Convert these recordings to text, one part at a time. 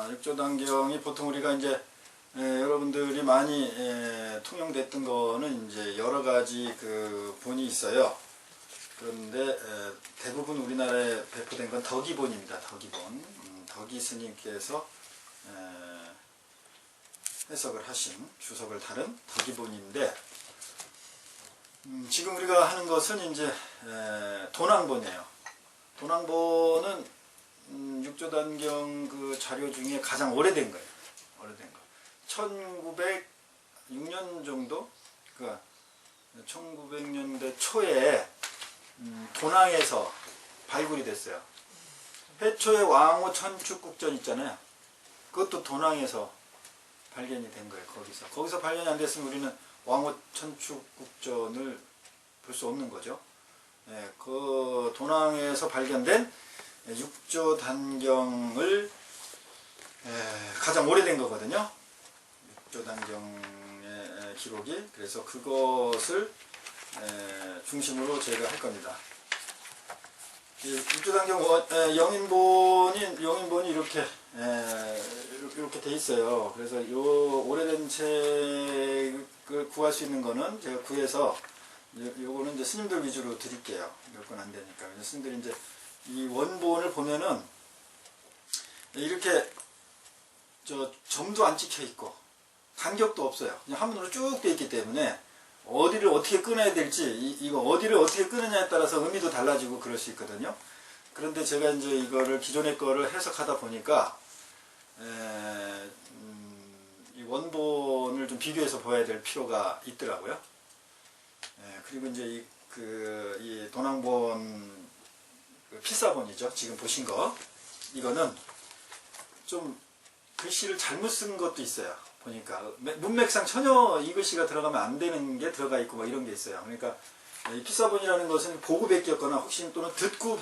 육조단경이 보통 우리가 이제 여러분들이 많이 통용됐던 거는 이제 여러 가지 그 본이 있어요. 그런데 대부분 우리나라에 배포된 건 덕이본입니다. 덕이본. 덕이 스님께서 해석을 하신 주석을 다룬 덕이본인데, 지금 우리가 하는 것은 이제 도낭본이에요. 도낭본은 육조단경 그 자료 중에 가장 오래된 거예요. 오래된 거. 1906년 정도, 그러니까 1900년대 초에 도낭에서 발굴이 됐어요. 해초의 왕호 천축국전 있잖아요. 그것도 도낭에서 발견이 된 거예요. 거기서 발견이 안 됐으면 우리는 왕호 천축국전을 볼 수 없는 거죠. 그 도낭에서 발견된 육조단경을 가장 오래된 거거든요. 육조단경의 기록이. 그래서 그것을 중심으로 제가 할 겁니다. 육조단경 영인본이 이렇게 돼 있어요. 그래서 요 오래된 책을 구할 수 있는 거는 제가 구해서 요거는 이제 스님들 위주로 드릴게요. 몇 건 안 되니까. 스님들이 이제 이 원본을 보면은 이렇게 점도 안 찍혀 있고 간격도 없어요. 그냥 한문으로 쭉 돼 있기 때문에 어디를 어떻게 끊어야 될지, 이거 어디를 어떻게 끊느냐에 따라서 의미도 달라지고 그럴 수 있거든요. 그런데 제가 이제 이거를 기존의 거를 해석하다 보니까 이 원본을 좀 비교해서 보아야 될 필요가 있더라고요. 그리고 이제 이 도낭본 그 필사본이죠. 지금 보신 거. 이거는 좀 글씨를 잘못 쓴 것도 있어요. 보니까 문맥상 전혀 이 글씨가 들어가면 안 되는 게 들어가 있고 뭐 이런 게 있어요. 그러니까 이 필사본이라는 것은 보고 베꼈거나 혹시 또는 듣고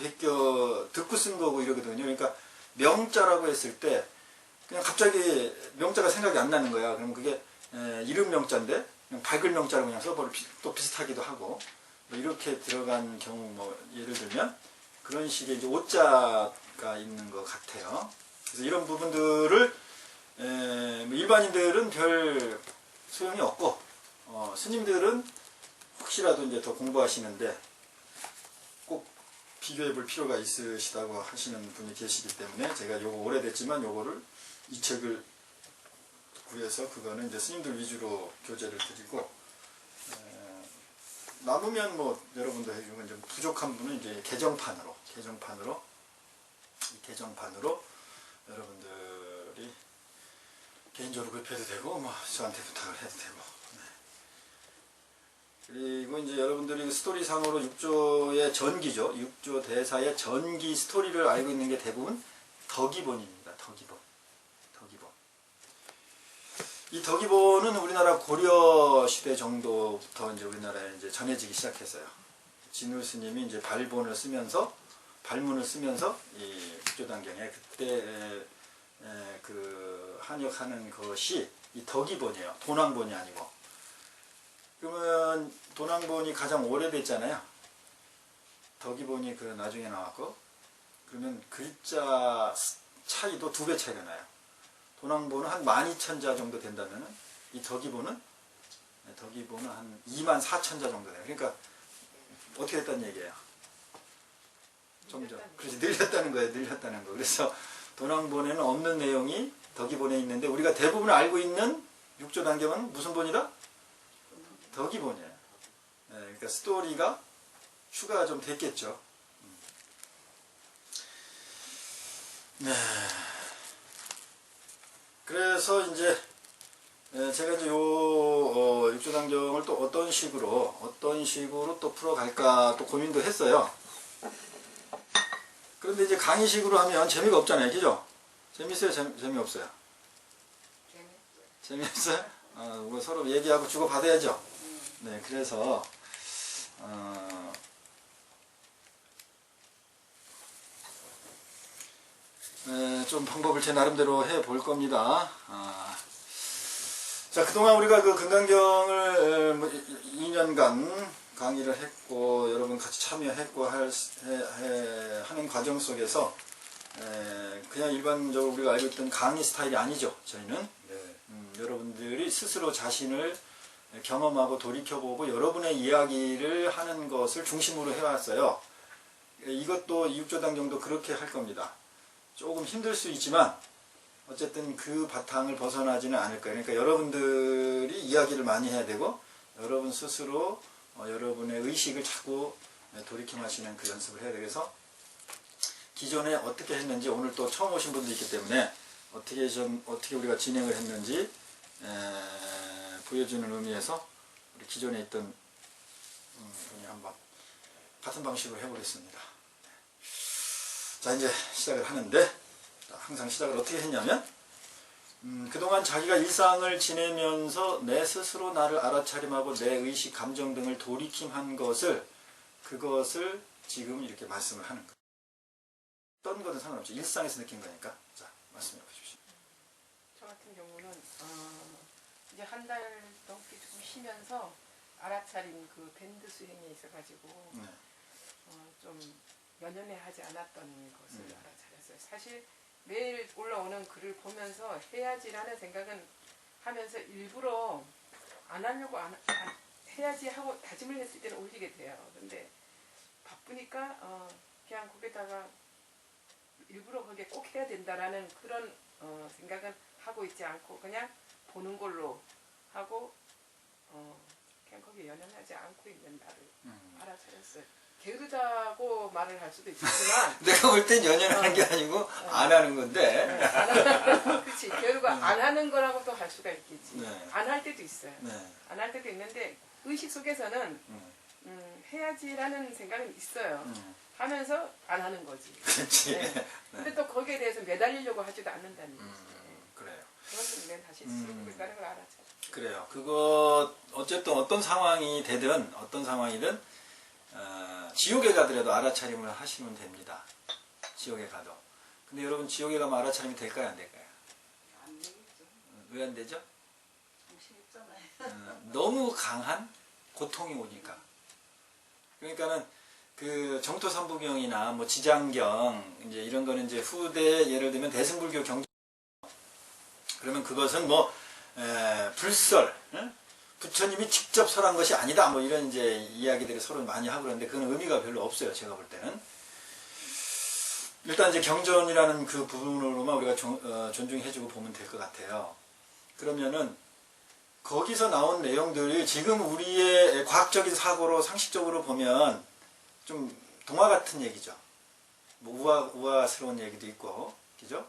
쓴 거고 이러거든요. 그러니까 명자라고 했을 때 그냥 갑자기 명자가 생각이 안 나는 거야. 그럼 그게 이름 명자인데 그냥 밝을 명자라고 그냥 써버려. 또 비슷하기도 하고 뭐 이렇게 들어간 경우, 뭐 예를 들면 그런 식의 이제 오자가 있는 것 같아요. 그래서 이런 부분들을 일반인들은 별 소용이 없고 스님들은 혹시라도 이제 더 공부하시는데 꼭 비교해 볼 필요가 있으시다고 하시는 분이 계시기 때문에 제가 요거 오래됐지만 요거를 이 책을 구해서 그거는 이제 스님들 위주로 교재를 드리고, 남으면 뭐 여러분도 해주고 이제 부족한 분은 이제 개정판으로 여러분들이 개인적으로 급해도 되고 뭐 저한테 부탁을 해도 되고. 그리고 이제 여러분들이 스토리상으로 육조의 전기죠. 육조 대사의 전기 스토리를 알고 있는 게 대부분 덕이본입니다. 덕이본. 이 덕이본은 우리나라 고려 시대 정도부터 이제 우리나라에 이제 전해지기 시작했어요. 진울 스님이 이제 발문을 쓰면서 이 육조단경에 그때 그 한역하는 것이 이 덕이본이에요. 도낭본이 아니고. 그러면 도낭본이 가장 오래됐잖아요. 덕이본이 그 나중에 나왔고, 그러면 글자 차이도 2배 차이가 나요. 도낭본은 한 12,000자 정도 된다면은 이 덕이본은 한 24,000자 정도 돼요. 그러니까 어떻게 됐다는 얘기예요? 점점. 그렇지, 늘렸다는 거예요. 늘렸다는 거. 그래서 도낭본에는 없는 내용이 덕이본에 있는데 우리가 대부분 알고 있는 육조단경은 무슨 본이다? 덕이본이에요. 그러니까 스토리가 추가가 좀 됐겠죠. 네. 그래서 이제 제가 이제 요 육조단경을 또 어떤 식으로 또 풀어갈까 또 고민도 했어요. 그런데 이제 강의식으로 하면 재미가 없잖아요, 그죠? 재밌어요, 재미없어요? 재미없어요? 뭐 서로 얘기하고 주고 받아야죠. 네, 그래서 좀 방법을 제 나름대로 해 볼 겁니다. 자, 그동안 우리가 그 금강경을 2년간 강의를 했고 여러분 같이 참여했고 하는 과정 속에서 그냥 일반적으로 우리가 알고 있던 강의 스타일이 아니죠. 저희는 네. 여러분들이 스스로 자신을 경험하고 돌이켜보고 여러분의 이야기를 하는 것을 중심으로 해왔어요. 이것도 이육조당 정도 그렇게 할 겁니다. 조금 힘들 수 있지만 어쨌든 그 바탕을 벗어나지는 않을 거예요. 그러니까 여러분들이 이야기를 많이 해야 되고 여러분 스스로 여러분의 의식을 자꾸 돌이킴하시는 그 연습을 해야 돼요. 그래서 기존에 어떻게 했는지 오늘 또 처음 오신 분도 있기 때문에 어떻게 우리가 진행을 했는지 보여주는 의미에서 우리 기존에 있던 분이 한번 같은 방식으로 해보겠습니다. 자, 이제 시작을 하는데 항상 시작을 어떻게 했냐면 그동안 자기가 일상을 지내면서 내 스스로 나를 알아차림하고 내 의식, 감정 등을 돌이킴한 그것을 지금 이렇게 말씀을 하는 거예요. 어떤 것은 상관없죠. 일상에서 느낀 거니까. 자, 말씀해 보십시오. 저 같은 경우는 이제 한 달 넘게 좀 쉬면서 알아차린 그 밴드 수행에 있어가지고 네. 좀 연연해 하지 않았던 것을 알아차렸어요. 사실 매일 올라오는 글을 보면서 해야지라는 생각은 하면서 일부러 안 하려고 해야지 하고 다짐을 했을 때는 올리게 돼요. 근데 바쁘니까 그냥 거기다가 일부러 거기에 꼭 해야 된다라는 그런 생각은 하고 있지 않고 그냥 보는 걸로 하고 그냥 거기에 연연하지 않고 있는 나를 알아차렸어요. 게으르다고 말을 할 수도 있지만 내가 볼 땐 연연하는 게 아니고 안 하는 건데. 그렇지. 게으르고 안 하는 거라고도 할 수가 있겠지. 네. 안 할 때도 있어요. 네. 안 할 때도 있는데 의식 속에서는 해야지라는 생각은 있어요. 하면서 안 하는 거지. 그렇지. 네. 근데 또 거기에 대해서 매달리려고 하지도 않는다는 얘기지. 그래요. 그것은 내가 다시 쓰고 있다는 걸 알았죠. 그래요. 그거 어쨌든 어떤 상황이 되든 어떤 상황이든 지옥에 가더라도 알아차림을 하시면 됩니다. 지옥에 가도. 근데 여러분 지옥에 가면 알아차림이 될까요? 안 될까요? 안 되겠죠. 왜 안 되죠? 정신 없잖아요. 너무 강한 고통이 오니까. 그러니까는 그 정토삼부경이나 뭐 지장경 이제 이런 거는 이제 후대 예를 들면 대승불교 경전 그러면 그것은 뭐 불설 부처님이 직접 설한 것이 아니다 뭐 이런 이제 이야기들을 서로 많이 하고 그러는데 그건 의미가 별로 없어요. 제가 볼 때는 일단 이제 경전이라는 그 부분으로만 우리가 존중해주고 보면 될 것 같아요. 그러면은 거기서 나온 내용들이 지금 우리의 과학적인 사고로 상식적으로 보면 좀 동화 같은 얘기죠. 뭐 우아스러운 얘기도 있고, 그죠?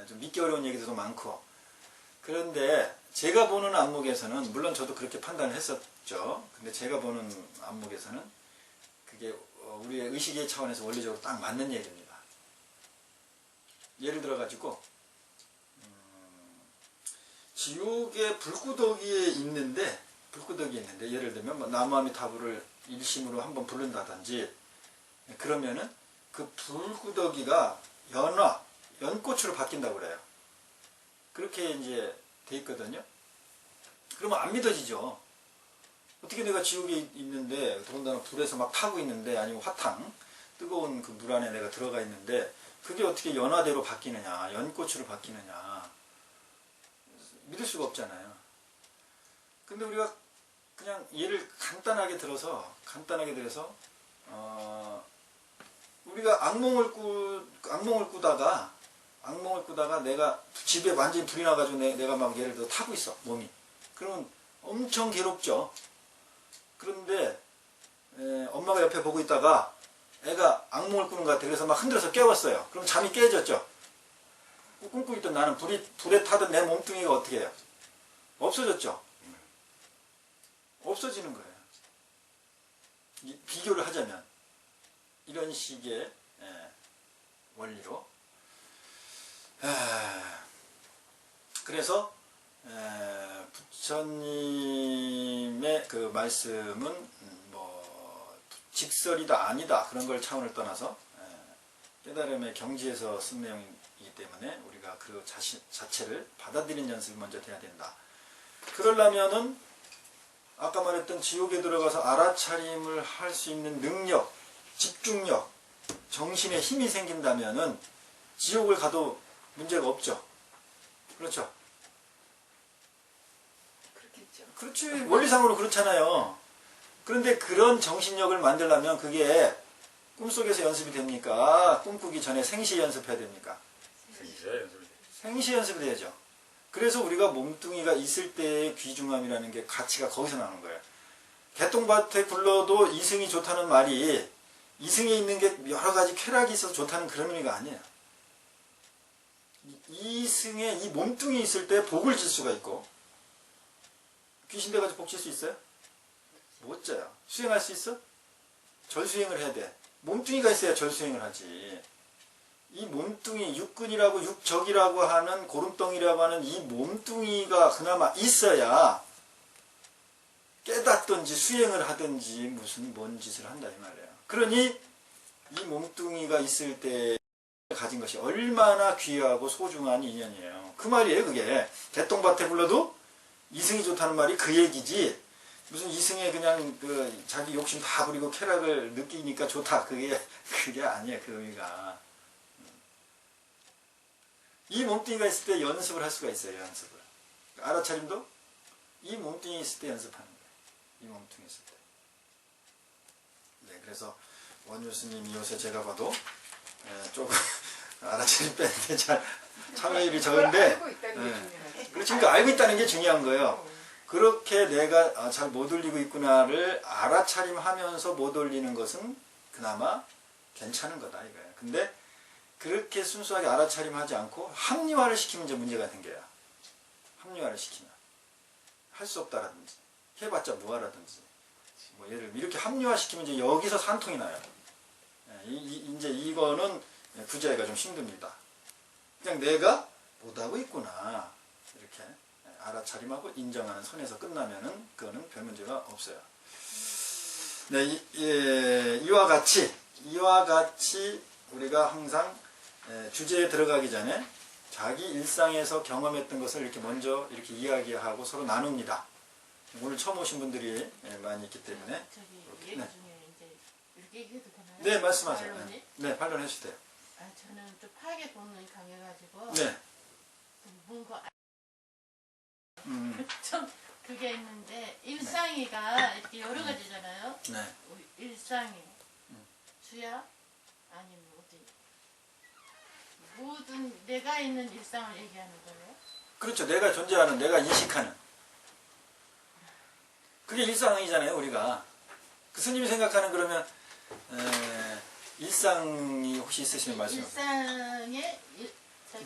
좀 믿기 어려운 얘기도 많고. 그런데 제가 보는 안목에서는 물론 저도 그렇게 판단을 했었죠. 근데 제가 보는 안목에서는 그게 우리의 의식의 차원에서 원리적으로 딱 맞는 얘기입니다. 예를 들어 가지고 지옥의 불구덩이에 있는데 예를 들면 뭐 나무아미타불을 일심으로 한번 부른다든지 그러면은 그 불구덩이가 연꽃으로 바뀐다고 그래요. 그렇게 이제 돼 있거든요. 그러면 안 믿어지죠. 어떻게 내가 지옥에 있는데 더군다나 불에서 막 타고 있는데 아니면 화탕 뜨거운 그 물 안에 내가 들어가 있는데 그게 어떻게 연화대로 바뀌느냐 연꽃으로 바뀌느냐 믿을 수가 없잖아요. 근데 우리가 그냥 예를 간단하게 들어서 우리가 악몽을 꾸다가 내가 집에 완전히 불이 나가지고 내가 막 예를 들어 타고 있어 몸이. 그러면 엄청 괴롭죠. 그런데 엄마가 옆에 보고 있다가 애가 악몽을 꾸는 것 같아. 그래서 막 흔들어서 깨웠어요. 그럼 잠이 깨졌죠. 꿈꾸고 있던 나는 불에 타던 내 몸뚱이가 어떻게 해요? 없어졌죠. 없어지는 거예요. 비교를 하자면 이런 식의 원리로 그래서 부처님의 그 말씀은 뭐 직설이다 아니다 그런 걸 차원을 떠나서 깨달음의 경지에서 쓴 내용이기 때문에 우리가 그 자체를 받아들이는 연습을 먼저 해야 된다. 그러려면은 아까 말했던 지옥에 들어가서 알아차림을 할 수 있는 능력, 집중력, 정신에 힘이 생긴다면은 지옥을 가도 문제가 없죠. 그렇죠? 그렇겠죠. 그렇지. 원리상으로 그렇잖아요. 그런데 그런 정신력을 만들려면 그게 꿈속에서 연습이 됩니까? 꿈꾸기 전에 생시 연습해야 됩니까? 생시 연습이 돼야죠. 그래서 우리가 몸뚱이가 있을 때의 귀중함이라는 게 가치가 거기서 나오는 거예요. 개똥밭에 굴러도 이승이 좋다는 말이 이승에 있는 게 여러 가지 쾌락이 있어서 좋다는 그런 의미가 아니에요. 이승에 이 몸뚱이 있을 때 복을 질 수가 있고, 귀신 돼가지고 복 질 수 있어요? 못 져요. 수행할 수 있어? 절수행을 해야 돼. 몸뚱이가 있어야 절수행을 하지. 이 몸뚱이, 육근이라고 육적이라고 하는 고름덩이라고 하는 이 몸뚱이가 그나마 있어야 깨닫든지 수행을 하든지 무슨 뭔 짓을 한다 이 말이에요. 그러니 이 몸뚱이가 있을 때 가진 것이 얼마나 귀하고 소중한 인연이에요. 그 말이에요. 그게 개똥밭에 불러도 이승이 좋다는 말이 그 얘기지, 무슨 이승에 그냥 그 자기 욕심 다 부리고 쾌락을 느끼니까 좋다, 그게 아니에요. 그 의미가. 이 몸뚱이가 있을 때 연습을 할 수가 있어요. 연습을. 알아차림도 이 몸뚱이 있을 때 연습하는 거예요. 이 몸뚱이 있을 때. 네, 그래서 원효 스님이 요새 제가 봐도 조금 알아차림 빼는데 잘 참여율이 적은데, 알고 있다는 게 중요하지. 그렇지. 그러니까 알고 있다는 게 중요한 거예요. 그렇게 내가 잘 못 올리고 있구나를 알아차림하면서 못 올리는 것은 그나마 괜찮은 거다 이거예요. 근데 그렇게 순수하게 알아차림하지 않고 합리화를 시키면 이제 문제가 생겨요. 합리화를 시키면 할 수 없다라든지 해봤자 뭐하라든지, 뭐 예를 들면 이렇게 합리화시키면 이제 여기서 산통이 나요. 이제 이거는 구제하기가 좀 힘듭니다. 그냥 내가 못하고 있구나 이렇게 알아차림하고 인정하는 선에서 끝나면은 그거는 별 문제가 없어요. 네, 이와 같이 우리가 항상 주제에 들어가기 전에 자기 일상에서 경험했던 것을 이렇게 먼저 이렇게 이야기하고 서로 나눕니다. 오늘 처음 오신 분들이 많이 있기 때문에. 저기 얘기 네. 중에 이제 이렇게 얘기해도 되나요? 네, 말씀하세요. 반론이? 네, 반론해 주세요. 아, 저는 좀 파괴 본능이 강해가지고 네. 뭔가 음, 좀 그게 있는데 일상이가 이렇게 여러 가지잖아요. 네. 일상이 주야 아니면 어디 모든 내가 있는 일상을 얘기하는 거예요. 그렇죠. 내가 존재하는, 내가 인식하는. 그게 일상이잖아요, 우리가. 그 스님이 생각하는 그러면 일상이 혹시 있으시면 말씀하세요. 일상의 저기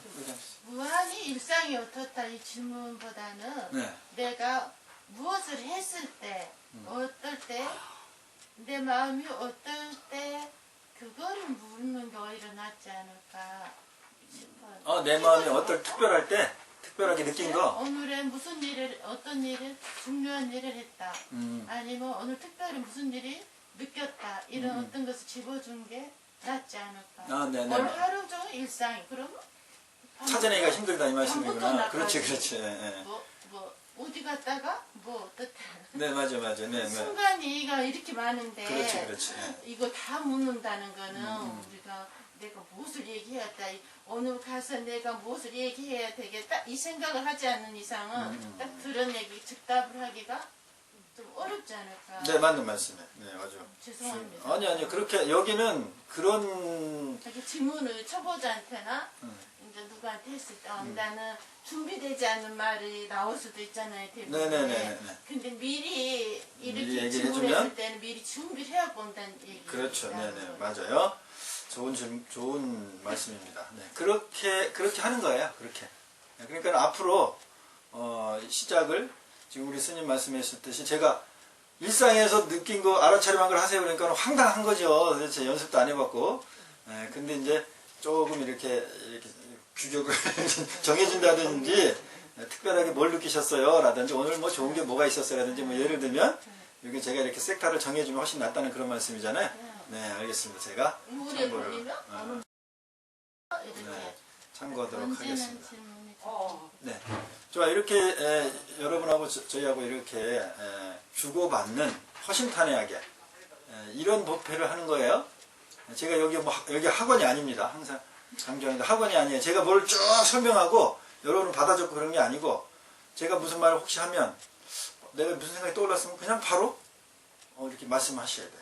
무한히 일상이 어떻다 이 질문보다는 네. 내가 무엇을 했을 때 어떨 때 내 마음이 어떨 때 그거를 묻는 게 오히려 낫지 않을까 싶어요. 내 마음이 특별할 때, 특별하게 느낀 거. 오늘은 무슨 일을 어떤 일을 중요한 일을 했다. 아니면 오늘 특별히 무슨 일이 느꼈다. 이런 어떤 것을 집어준 게 낫지 않을까. 네네. 오늘 하루 종일 일상이 그러면 찾아내기가 힘들다 이 밤부터 말씀이구나. 나가지. 그렇지, 그렇지. 네. 뭐 어디 갔다가 뭐 어떻다. 네, 맞아. 네, 네. 순간이가 이렇게 많은데 그렇지. 네. 이거 다 묻는다는 거는 우리가 내가 무엇을 얘기해야겠다. 오늘 가서 내가 무엇을 얘기해야 되겠다. 이 생각을 하지 않는 이상은 딱 그런 얘기 즉답을 하기가 좀 어렵지 않을까. 네, 맞는 말씀이에요. 네, 아주. 죄송합니다. 아니, 그렇게, 여기는 그런, 이렇게 질문을 초보자한테나 이제 누구한테 했을 때 나는 준비되지 않는 말이 나올 수도 있잖아요. 대부분. 네네네. 근데 미리 이렇게 미리 얘기를 질문했을 해주면? 때는 미리 준비를 해야 본다는 얘기. 그렇죠. 네네. 맞아요. 좋은 말씀입니다. 네. 그렇게 하는 거예요. 그렇게. 네, 그러니까 앞으로, 시작을, 지금 우리 스님 말씀하셨듯이 제가 일상에서 느낀 거 알아차림한 걸 하세요. 그러니까 황당한 거죠. 도대체 연습도 안 해봤고. 네, 근데 이제 조금 이렇게 규격을 정해준다든지, 특별하게 뭘 느끼셨어요? 라든지, 오늘 뭐 좋은 게 뭐가 있었어요? 라든지, 뭐 예를 들면, 여기 제가 이렇게 섹타를 정해주면 훨씬 낫다는 그런 말씀이잖아요. 네, 알겠습니다. 제가 물에 참고를, 걸리면 이렇게 네, 참고하도록 던지는 하겠습니다. 질문이 네. 좋아, 이렇게 여러분하고 저희하고 이렇게 주고받는 허심탄회하게 이런 법회를 하는 거예요. 제가 여기 학원이 아닙니다. 항상 강조합니다. 학원이 아니에요. 제가 뭘 쭉 설명하고 여러분은 받아 적고 그런 게 아니고 제가 무슨 말을 혹시 하면 내가 무슨 생각이 떠올랐으면 그냥 바로 이렇게 말씀하셔야 돼.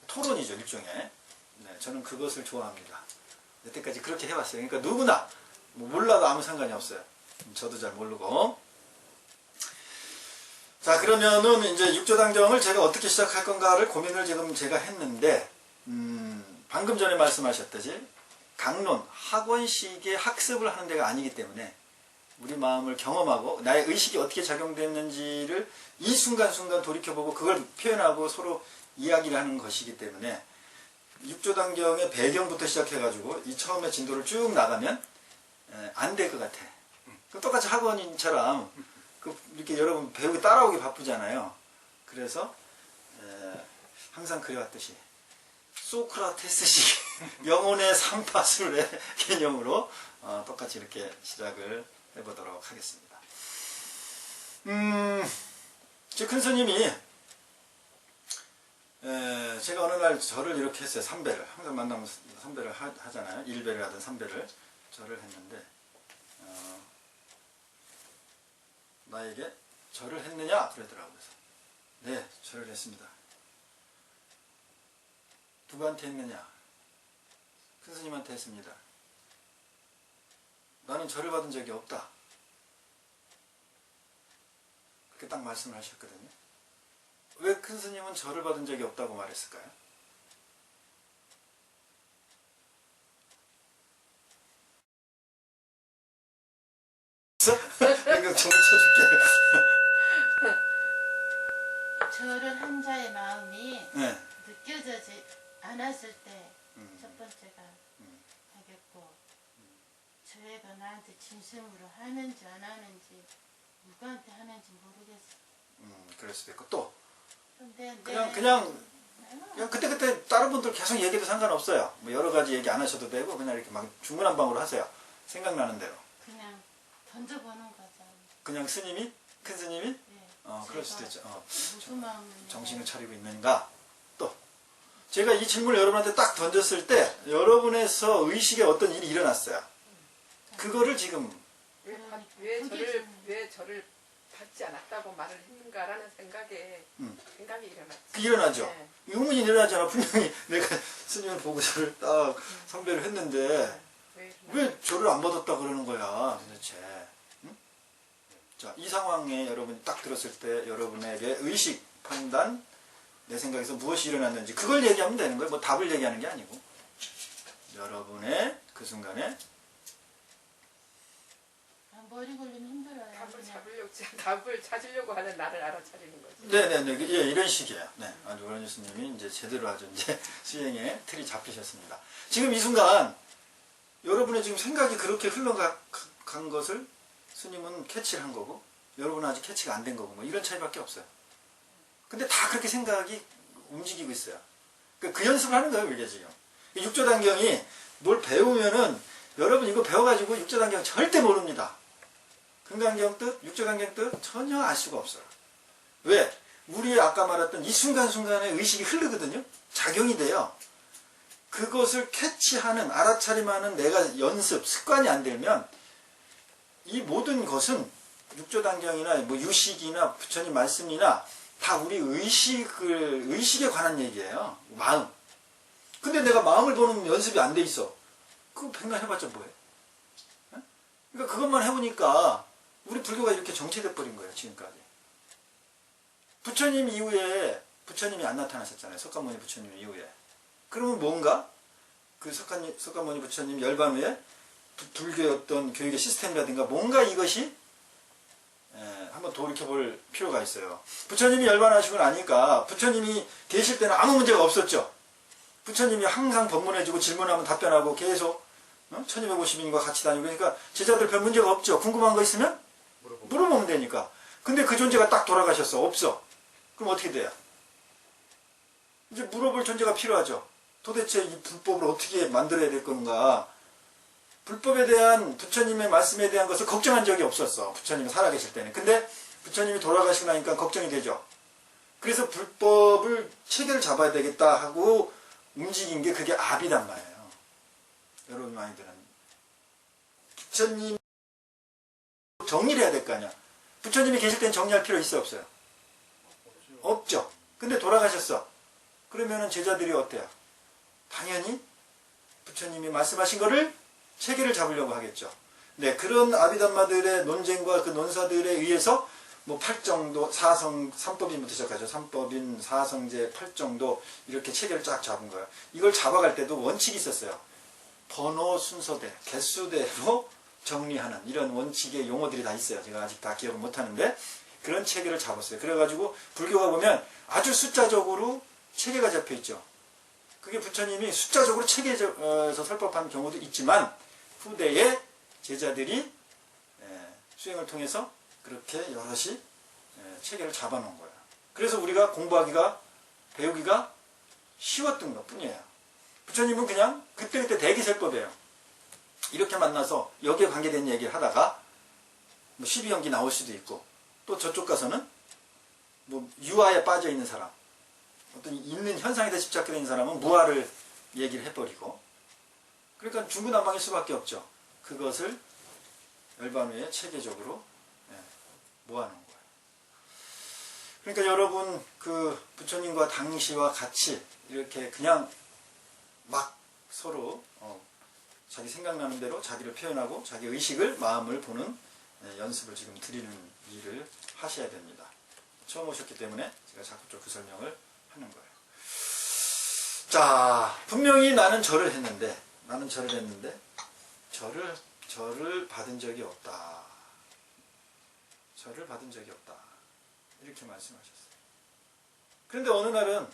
토론이죠, 일종의. 네, 저는 그것을 좋아합니다. 여태까지 그렇게 해왔어요. 그러니까 누구나 뭐 몰라도 아무 상관이 없어요. 저도 잘 모르고. 자, 그러면은 이제 육조당정을 제가 어떻게 시작할 건가를 고민을 지금 제가 했는데 방금 전에 말씀하셨듯이 강론, 학원식의 학습을 하는 데가 아니기 때문에 우리 마음을 경험하고 나의 의식이 어떻게 작용됐는지를 이 순간순간 돌이켜보고 그걸 표현하고 서로 이야기를 하는 것이기 때문에 육조당경의 배경부터 시작해가지고 이 처음에 진도를 쭉 나가면 안 될 것 같아. 똑같이 학원인처럼 이렇게 여러분 배우기 따라오기 바쁘잖아요. 그래서 항상 그래왔듯이 소크라테스식 영혼의 삼파술의 개념으로 똑같이 이렇게 시작을 해보도록 하겠습니다. 제 큰 스님이 제가 어느 날 절을 이렇게 했어요. 삼배를 항상 만나면 삼배를 하잖아요. 일배를 하든 삼배를 절을 했는데 나에게 절을 했느냐 그러더라고요. 그래서 네, 절을 했습니다. 누구한테 했느냐? 큰 스님한테 했습니다. 나는 절을 받은 적이 없다. 그렇게 딱 말씀을 하셨거든요. 왜 큰 스님은 절을 받은 적이 없다고 말했을까요? 이거 좀 쳐줄게. 절을 한 자의 마음이 네. 느껴지지 않았을 때 첫 번째가 하겠고 저애가 나한테 진심으로 하는지 안 하는지 누구한테 하는지 모르겠어. 그럴 수도 있고 또 근데 그냥 그때 다른 분들 계속 얘기해도 상관없어요. 뭐 여러 가지 얘기 안 하셔도 되고 그냥 이렇게 막 중구난방으로 하세요. 생각나는 대로. 그냥 던져보는 거죠. 그냥 스님이? 큰 스님이? 네. 그럴 수도 있죠. 무슨 마음으로 정신을 차리고 있는가? 또 제가 이 질문을 여러분한테 딱 던졌을 때 여러분에서 의식에 어떤 일이 일어났어요. 그거를 지금 왜 저를 받지 않았다고 말을 했는가라는 생각이 일어났죠. 일어나죠. 네. 의문이 일어나잖아. 분명히 내가 스님을 보고 저를 딱 선배를 했는데 왜 저를 안 받았다 그러는 거야 도대체. 응? 자, 이 상황에 여러분이 딱 들었을 때 여러분에게 의식, 판단, 내 생각에서 무엇이 일어났는지 그걸 얘기하면 되는 거예요. 뭐 답을 얘기하는 게 아니고 여러분의 그 순간에 머리 굴리면 힘들어요. 답을 찾으려고 하는 나를 알아차리는 거죠. 네네네. 예, 이런 식이에요. 네. 아주 오란주 스님이 이제 제대로 아주 이제 수행에 틀이 잡히셨습니다. 지금 이 순간 여러분의 지금 생각이 그렇게 흘러간 것을 스님은 캐치를 한 거고 여러분은 아직 캐치가 안 된 거고 뭐 이런 차이밖에 없어요. 근데 다 그렇게 생각이 움직이고 있어요. 그 연습을 하는 거예요, 이게 지금. 육조단경이 뭘 배우면은 여러분 이거 배워가지고 육조단경 절대 모릅니다. 금강경 뜻, 육조단경 뜻 전혀 알 수가 없어요. 왜? 우리 아까 말했던 이 순간순간에 의식이 흐르거든요. 작용이 돼요. 그것을 캐치하는, 알아차림하는 내가 연습, 습관이 안 되면 이 모든 것은 육조단경이나 뭐 유식이나 부처님 말씀이나 다 우리 의식에 관한 얘기예요. 마음. 근데 내가 마음을 보는 연습이 안 돼 있어. 그거 백날 해봤자 뭐해? 그러니까 그것만 해보니까 우리 불교가 이렇게 정체돼 버린 거예요. 지금까지. 부처님 이후에 부처님이 안 나타나셨잖아요. 석가모니 부처님 이후에. 그러면 뭔가 그 석가모니 부처님 열반 후에 불교의 어떤 교육의 시스템이라든가 뭔가 이것이 한번 돌이켜볼 필요가 있어요. 부처님이 열반하시고 나니까 부처님이 계실 때는 아무 문제가 없었죠. 부처님이 항상 법문해주고 질문하면 답변하고 계속 1250인과 같이 다니고 그러니까 제자들 별 문제가 없죠. 궁금한 거 있으면 물어보면 되니까. 근데 그 존재가 딱 돌아가셨어. 없어. 그럼 어떻게 돼요? 이제 물어볼 존재가 필요하죠. 도대체 이 불법을 어떻게 만들어야 될 건가. 불법에 대한 부처님의 말씀에 대한 것을 걱정한 적이 없었어. 부처님이 살아계실 때는. 근데 부처님이 돌아가시고 나니까 걱정이 되죠. 그래서 불법을 체계를 잡아야 되겠다 하고 움직인 게 그게 압이란 말이에요. 여러분 많이 들은 부처님 정리를 해야 될 거 아니야. 부처님이 계실 땐 정리할 필요 있어요, 없어요? 없죠. 근데 돌아가셨어. 그러면은 제자들이 어때요? 당연히 부처님이 말씀하신 거를 체계를 잡으려고 하겠죠. 네, 그런 아비담마들의 논쟁과 그 논사들에 의해서 뭐 8정도, 삼법인부터 시작하죠. 삼법인, 사성제, 8정도 이렇게 체계를 쫙 잡은 거예요. 이걸 잡아갈 때도 원칙이 있었어요. 번호 순서대, 개수대로 정리하는 이런 원칙의 용어들이 다 있어요. 제가 아직 다 기억을 못하는데 그런 체계를 잡았어요. 그래가지고 불교가 보면 아주 숫자적으로 체계가 잡혀 있죠. 그게 부처님이 숫자적으로 체계에서 설법한 경우도 있지만 후대에 제자들이 수행을 통해서 그렇게 여럿이 체계를 잡아놓은 거예요. 그래서 우리가 공부하기가 배우기가 쉬웠던 것 뿐이에요. 부처님은 그냥 그때그때 대기설법이에요. 이렇게 만나서 여기에 관계된 얘기를 하다가 뭐 12연기 나올 수도 있고 또 저쪽 가서는 뭐 유아에 빠져 있는 사람 어떤 있는 현상에 대해 집착해 있는 사람은 무아를 얘기를 해버리고 그러니까 중구난방일 수밖에 없죠. 그것을 열반후에 체계적으로 모아놓은 거예요. 그러니까 여러분 그 부처님과 당시와 같이 이렇게 그냥 막 서로 자기 생각나는 대로 자기를 표현하고 자기 의식을 마음을 보는 연습을 지금 드리는 일을 하셔야 됩니다. 처음 오셨기 때문에 제가 자꾸 그 설명을 하는 거예요. 자, 분명히 나는 절을 했는데 절을 받은 적이 없다. 절을 받은 적이 없다. 이렇게 말씀하셨어요. 그런데 어느 날은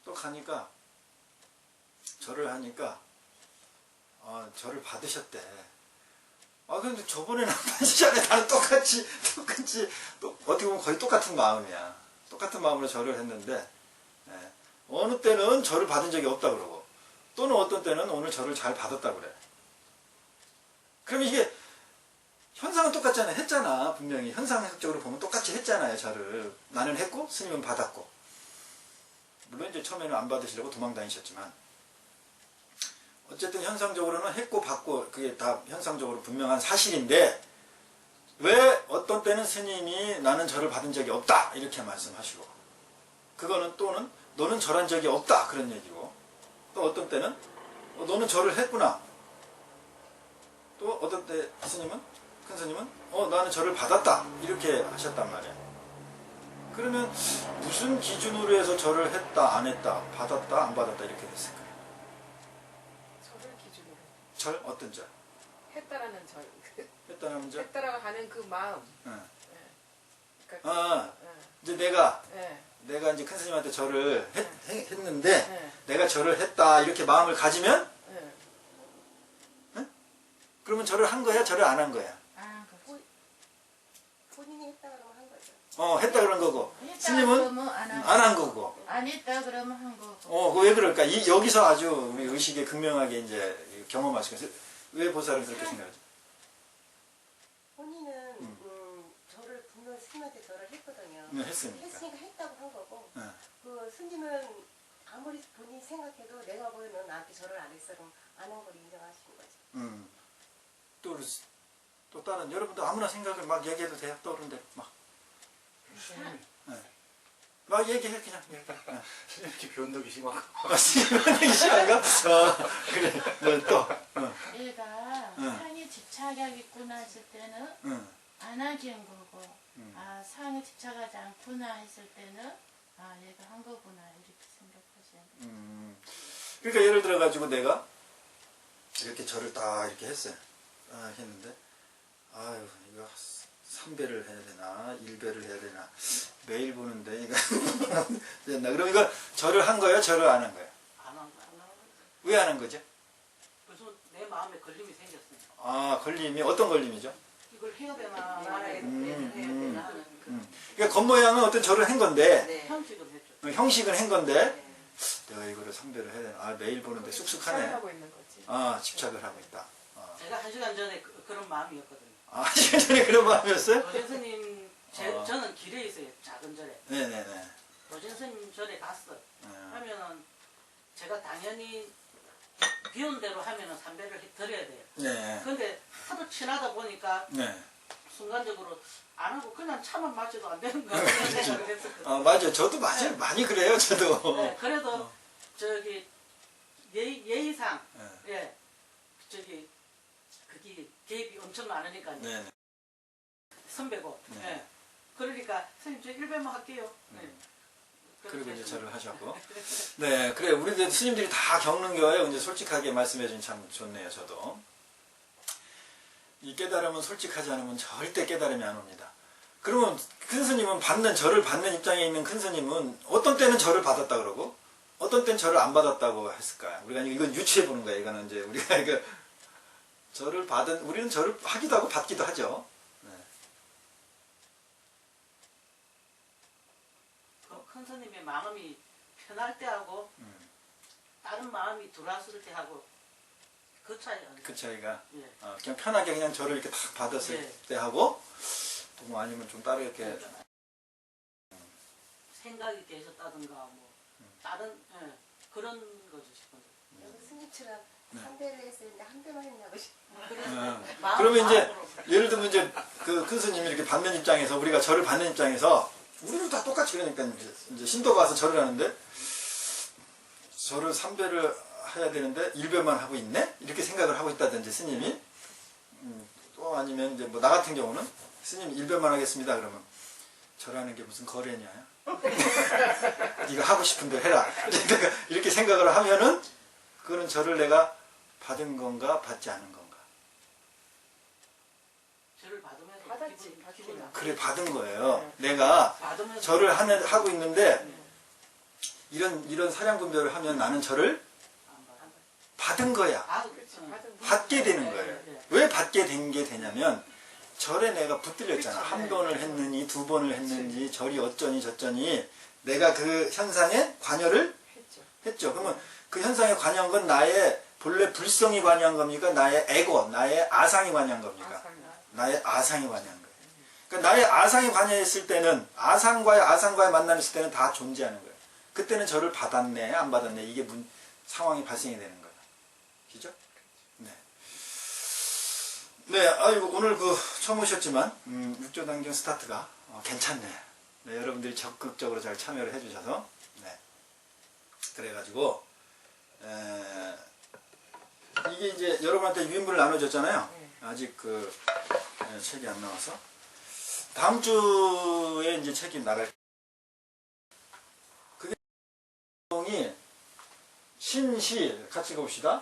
또 가니까 절을 하니까 절을 받으셨대. 근데 저번에는 받으셨네. 나는 똑같이 또 어떻게 보면 거의 똑같은 마음이야. 똑같은 마음으로 절을 했는데 어느 때는 절을 받은 적이 없다 그러고 또는 어떤 때는 오늘 절을 잘 받았다 그래. 그럼 이게 현상은 똑같잖아요. 했잖아. 분명히 현상학적으로 보면 똑같이 했잖아요. 절을. 나는 했고 스님은 받았고. 물론 이제 처음에는 안 받으시려고 도망 다니셨지만 어쨌든 현상적으로는 했고 받고 그게 다 현상적으로 분명한 사실인데 왜 어떤 때는 스님이 나는 절을 받은 적이 없다 이렇게 말씀하시고 그거는 또는 너는 절한 적이 없다 그런 얘기고 또 어떤 때는 너는 절을 했구나 또 어떤 때 스님은 큰 스님은 나는 절을 받았다 이렇게 하셨단 말이에요. 그러면 무슨 기준으로 해서 절을 했다 안 했다 받았다 안 받았다 이렇게 됐을까요? 절을 기준으로. 절? 어떤 절? 했다라는 절. 했다는 절? 했다라고 하는 그 마음. 그러니까 예. 이제 내가 예. 이제 큰 스님한테 절을 했는데 예. 내가 절을 했다 이렇게 마음을 가지면 예. 그러면 절을 한 거야 절을 안 한 거야? 본인이 했다 그러면 한 거죠. 했다 그런 거고 했다 스님은 그러면 안 한 거고 안 했다 그러면 한 거고. 왜 그럴까? 여기서 아주 우리 의식에 극명하게 이제 경험하시면서 왜 보살은 그렇게 생각하죠? 본인은 저를 분명 스님한테 절을 했거든요. 했으니까. 했으니까 했다고 한 거고 네. 그 스님은 아무리 본인이 생각해도 내가 보이면 나한테 절을 안 했어 그럼 안 한 걸 인정하시는 거죠. 또 다른 여러분도 아무나 생각을 막 얘기해도 돼요. 떠오르는데 막. 막 얘기해 그냥. 이렇게 변덕이 심하고. 변덕이 심한가? 그래. 뭐 또. 얘가 상에 집착하겠구나 했을 때는 안 하기인 거고 상에 집착하지 않구나 했을 때는 얘가 한 거구나 이렇게 생각하셔야 돼요. 그러니까 예를 들어 가지고 내가 이렇게 절을 딱 이렇게 했어요. 했는데 아유 이거 3배를 해야 되나 1배를 해야 되나 매일 보는데 이거 됐나 그럼 이거 절을 한 거예요? 절을 안 한 거예요? 안 하는 거죠. 왜 안 한 거죠? 그래서 내 마음에 걸림이 생겼어요. 걸림이 어떤 걸림이죠? 이걸 해야 되나 말아야 해야 되나 하는 그러니까 겉모양은 어떤 절을 한 건데 네. 형식은 했죠. 형식은 한 건데 네. 내가 이거를 3배를 해야 되나 매일 보는데 쑥쑥하네. 하고 있는 거지. 집착을 하고 있다. 제가 1시간 전에 그런 마음이었거든요. 시간 전에 그런 마음이었어요? 도진 스님, 저는 길에 있어요. 작은 절에. 네네네. 도진 스님 절에 갔어요. 하면은 제가 당연히 비운 대로 하면은 삼배를 드려야 돼요. 네. 근데 하도 친하다 보니까 네. 순간적으로 안 하고 그냥 차만 마셔도 안 되는 거예요. 그런 생각을 했었거든요. 맞아요. 저도 많이 그래요. 저도. 네, 그래도 저기 예의상 네. 예 저기 그게 개입이 엄청 많으니까요. 네. 선배고. 네. 예. 그러니까 선생님 저 1배만 할게요. 네. 그리고 이제 절을 하셨고. 네, 그래. 우리들 스님들이 다 겪는 거예요. 이제 솔직하게 말씀해 주니 참 좋네요. 저도. 이 깨달음은 솔직하지 않으면 절대 깨달음이 안 옵니다. 그러면 큰 스님은 절을 받는 입장에 있는 큰 스님은 어떤 때는 절을 받았다 그러고 어떤 때는 절을 안 받았다고 했을까요? 우리가 이건 유추해 보는 거예요. 이거는 이제 우리가 우리는 절을 하기도 하고 받기도 하죠. 네. 큰 스님의 마음이 편할 때 하고 다른 마음이 들어왔을 때 하고 그 차이 아니에요. 그 차이가 예. 그냥 편하게 그냥 절을 이렇게 딱 받았을 예. 때 하고 뭐 아니면 좀 따로 이렇게 생각이 계셨다든가 뭐 다른 예, 그런 거죠 싶은 거. 여기 스님처럼 네. 3배를 했었는데 한 배만 했냐고 그러면 이제 예를 들면 이제 그 큰 스님이 이렇게 받는 입장에서 우리가 절을 받는 입장에서 우리도 다 똑같이 그러니까 이제 신도가 와서 절을 하는데 절을 3배를 해야 되는데 1배만 하고 있네? 이렇게 생각을 하고 있다든지 스님이 또 아니면 이제 뭐 나 같은 경우는 스님 1배만 하겠습니다. 그러면 절하는 게 무슨 거래냐? 네가 하고 싶은 대로 해라. 이렇게 생각을 하면은 그거는 절을 내가 받은 건가 받지 않은 건가? 저를 받으면서 받았지, 기분 나. 그래 받은 거예요. 내가 받으면서 절을 하고 있는데 이런 사량 분별을 하면 나는 절을 받은 거야. 받게 되는 거예요. 왜 받게 된 게 되냐면 절에 내가 붙들렸잖아. 한 번을 했느니 두 번을 했는지 절이 어쩌니 저쩌니 내가 그 현상에 관여를 했죠. 그러면 그 현상에 관여한 건 나의 본래 불성이 관여한 겁니까? 나의 에고, 나의 아상이 관여한 겁니까? 나의 아상이 관여한 거예요. 그러니까 나의 아상이 관여했을 때는 아상과의 만남이 있을 때는 다 존재하는 거예요. 그때는 저를 받았네 안 받았네 이게 상황이 발생이 되는 거예요. 그죠? 네. 네, 아이고 오늘 처음 오셨지만 육조당경 스타트가 괜찮네. 네, 여러분들이 적극적으로 잘 참여를 해주셔서 네. 그래가지고 이게 이제 여러분한테 유인물을 나눠줬잖아요. 아직 책이 안 나와서 다음 주에 이제 책이 나갈. 그게 신시 같이 가봅시다.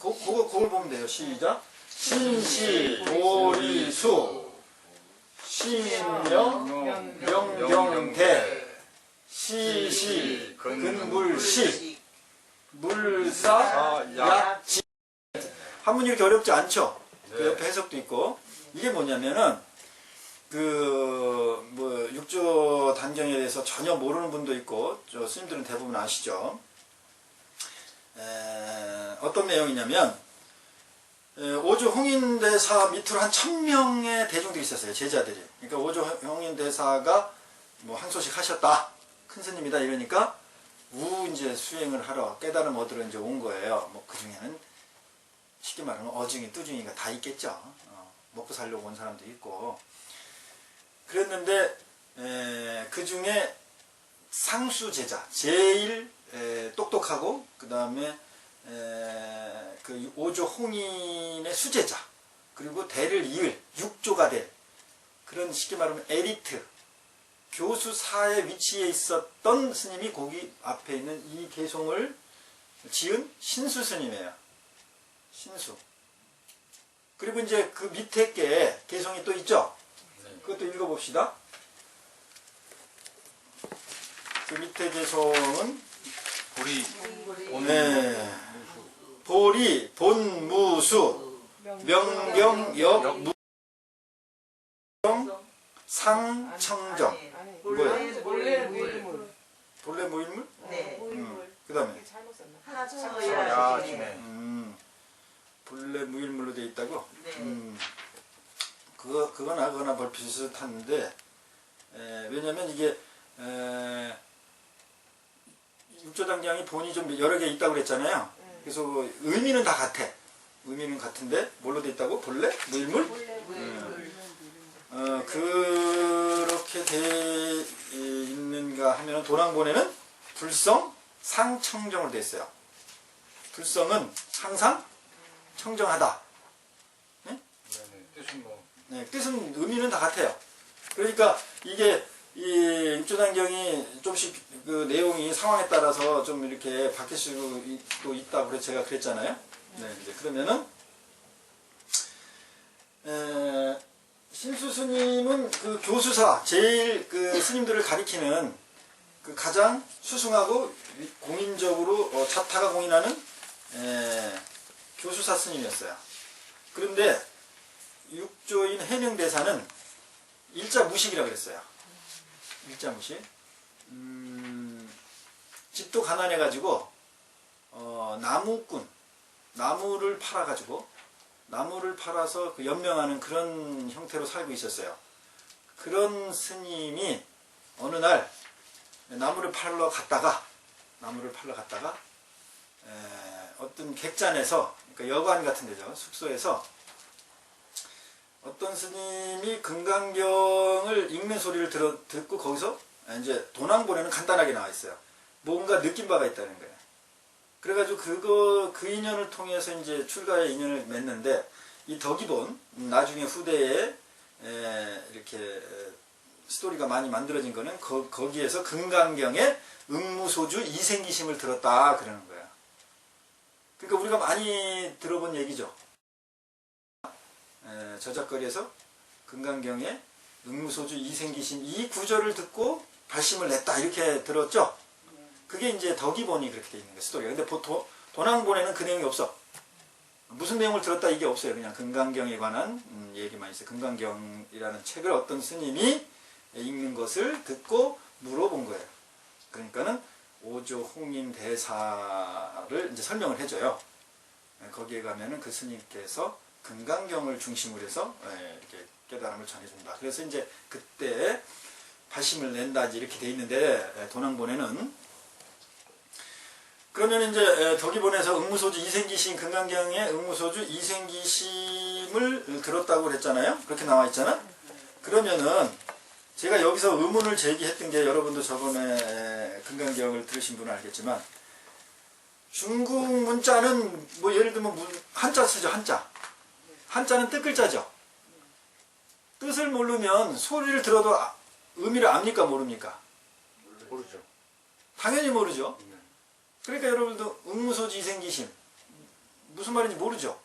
그걸 보면 돼요. 시작. 신시 도리수 신명 명경대 시시 근물시 물사 약지. 한문이 이렇게 어렵지 않죠? 그 옆에 해석도 있고. 이게 뭐냐면은 육조 단경에 대해서 전혀 모르는 분도 있고 스님들은 대부분 아시죠? 어떤 내용이냐면 오조 홍인대사 밑으로 한 1000명의 대중들이 있었어요. 제자들이. 그러니까 오조 홍인대사가 뭐 한 소식 하셨다. 큰 스님이다 이러니까 이제 수행을 하러 깨달음 얻으러 이제 온 거예요. 뭐 그 중에는 쉽게 말하면 어중이 뚜중이가 다 있겠죠. 먹고 살려고 온 사람도 있고. 그랬는데 그 중에 상수 제자 제일 똑똑하고 그 다음에 그 오조 홍인의 수제자 그리고 대를 이을 육조가 될 그런 쉽게 말하면 에리트 교수사의 위치에 있었던 스님이 거기 앞에 있는 이 개송을 지은 신수 스님이에요. 신수. 그리고 이제 그 밑에 게 개송이 또 있죠. 그것도 읽어봅시다. 그 밑에 개송은 보리 본무수 명경역 상청정. 뭐예요? 본래 무일물. 본래 무일물? 네. 그 다음에 잘못 썼나? 하나 야지네. 본래 무일물로 되어 있다고? 네. 그거나 뭘 비슷한데 왜냐면 이게 육조당경이 본이 좀 여러 개 있다고 그랬잖아요. 그래서 의미는 다 같아. 의미는 같은데 뭘로 돼 있다고? 본래? 무일물? 그렇게 돼 있는가 하면 도랑본에는 불성, 상청정으로 돼 있어요. 불성은 항상 청정하다. 네네. 뜻은 뭐. 네, 뜻은 의미는 다 같아요. 그러니까 이게 이 육조단경이 좀씩 그 내용이 상황에 따라서 좀 이렇게 바뀔 수도 있다고 그래서 제가 그랬잖아요. 네, 이제 그러면은 신수 스님은 그 교수사 제일 그 스님들을 가리키는 그 가장 수승하고 공인적으로 자타가 공인하는 교수사 스님이었어요. 그런데 육조인 해능대사는 일자 무식이라고 그랬어요. 일자 무식. 집도 가난해가지고 나무꾼, 나무를 팔아서 그 연명하는 그런 형태로 살고 있었어요. 그런 스님이 어느 날 나무를 팔러 갔다가 어떤 객잔에서, 그러니까 여관 같은 데죠, 숙소에서 어떤 스님이 금강경을 읽는 소리를 듣고 거기서 이제 도낭본에는 간단하게 나와 있어요. 뭔가 느낀 바가 있다는 거예요. 그래가지고 그 인연을 통해서 이제 출가의 인연을 맺는데, 이 덕이본 나중에 후대에 이렇게 스토리가 많이 만들어진 거는 거기에서 금강경의 응무소주 이생기심을 들었다 그러는 거예요. 그러니까 우리가 많이 들어본 얘기죠. 저작거리에서 금강경의 응무소주 이생기심 이 구절을 듣고 발심을 냈다 이렇게 들었죠. 그게 이제 덕이본이 그렇게 돼 있는 거예요, 스토리가. 근데 보통 도낭본에는 그 내용이 없어. 무슨 내용을 들었다 이게 없어요. 그냥 금강경에 관한 얘기만 있어요. 금강경이라는 책을 어떤 스님이 읽는 것을 듣고 물어본 거예요. 그러니까는 오조 홍인 대사를 이제 설명을 해줘요. 거기에 가면은 그 스님께서 금강경을 중심으로 해서 이렇게 깨달음을 전해준다. 그래서 이제 그때 발심을 낸다 이렇게 돼 있는데, 도낭본에는 그러면 이제 덕이본에서 응무소주 이생기심, 금강경의 응무소주 이생기심을 들었다고 그랬잖아요. 그렇게 나와 있잖아. 그러면은 제가 여기서 의문을 제기했던 게, 여러분도 저번에 금강경을 들으신 분은 알겠지만, 중국 문자는 뭐 예를 들면 한자 쓰죠. 한자는 뜻글자죠. 뜻을 모르면 소리를 들어도 의미를 압니까 모릅니까? 모르죠. 당연히 모르죠. 그러니까 여러분도 응무소지 이생기심 무슨 말인지 모르죠.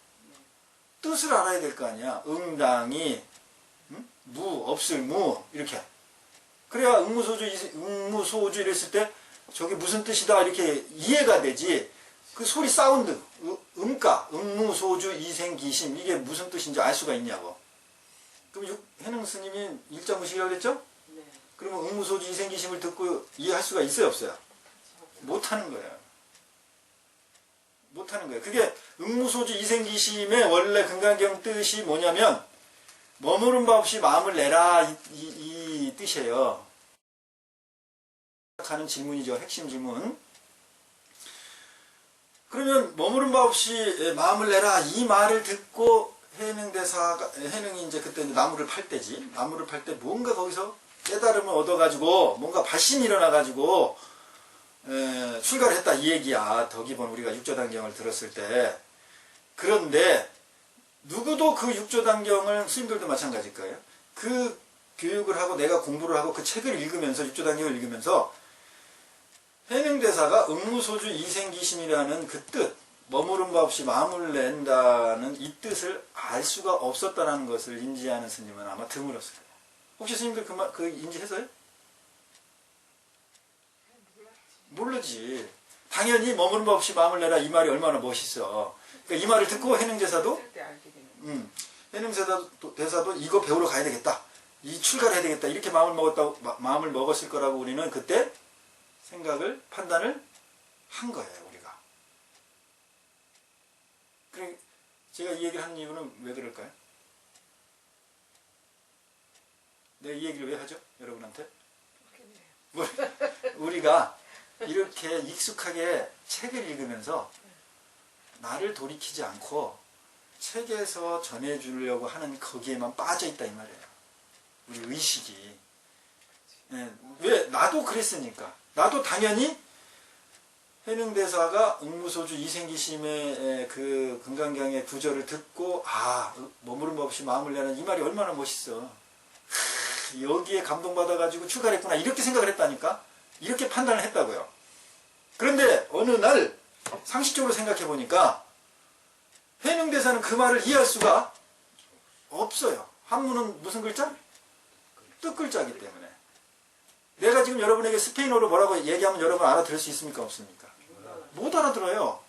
뜻을 알아야 될 거 아니야. 응당이 무 없을 무 이렇게. 그래야 응무소주 이랬을 때 저게 무슨 뜻이다 이렇게 이해가 되지. 그 소리 사운드 음가 응무소주 이생기심 이게 무슨 뜻인지 알 수가 있냐고. 그럼 해능 스님이 일자무식이라고 그랬죠? 네. 그러면 응무소주 이생기심을 듣고 이해할 수가 있어요 없어요? 못하는 거예요. 못하는 거예요. 그게 응무소주 이생기심의 원래 금강경 뜻이 뭐냐면 머무른 바 없이 마음을 내라 이 뜻이에요. 하는 질문이죠. 핵심 질문. 그러면 머무른 바 없이 마음을 내라 이 말을 듣고 해능이 이제 그때 나무를 팔 때지. 나무를 팔 때 뭔가 거기서 깨달음을 얻어가지고 뭔가 발심이 일어나가지고 출가를 했다 이 얘기야. 덕이본 우리가 육조단경을 들었을 때. 그런데 누구도 그 육조단경을, 스님들도 마찬가지일 거예요. 그 교육을 하고 내가 공부를 하고 그 책을 읽으면서 육조단경을 읽으면서 해능대사가 응무소주 이생기심이라는 그 뜻, 머무른 바 없이 마음을 낸다는 이 뜻을 알 수가 없었다는 것을 인지하는 스님은 아마 드물었을 거예요. 혹시 스님들 그 인지했어요? 모르지. 당연히 머무른 바 없이 마음을 내라 이 말이 얼마나 멋있어. 그러니까 이 말을 듣고 해능대사도 해능대사도 이거 배우러 가야 되겠다. 이 출가를 해야 되겠다. 이렇게 마음을 먹었을 거라고 우리는 그때 생각을 판단을 한 거예요. 우리가. 그래 제가 이 얘기를 하는 이유는 왜 그럴까요? 내가 이 얘기를 왜 하죠? 여러분한테? 우리가 이렇게 익숙하게 책을 읽으면서 나를 돌이키지 않고 책에서 전해주려고 하는 거기에만 빠져있다 이 말이에요. 우리 의식이. 예, 왜? 나도 그랬으니까. 나도 당연히 해능대사가 응무소주 이생기심의 그 금강경의 구절을 듣고 머무름 없이 마음을 내는 이 말이 얼마나 멋있어. 여기에 감동받아가지고 출가를 했구나 이렇게 생각을 했다니까. 이렇게 판단을 했다고요. 그런데 어느 날 상식적으로 생각해 보니까 해능대사는 그 말을 이해할 수가 없어요. 한문은 무슨 글자? 뜻글자이기 때문에. 내가 지금 여러분에게 스페인어로 뭐라고 얘기하면 여러분 알아들을 수 있습니까? 없습니까? 못 알아들어요.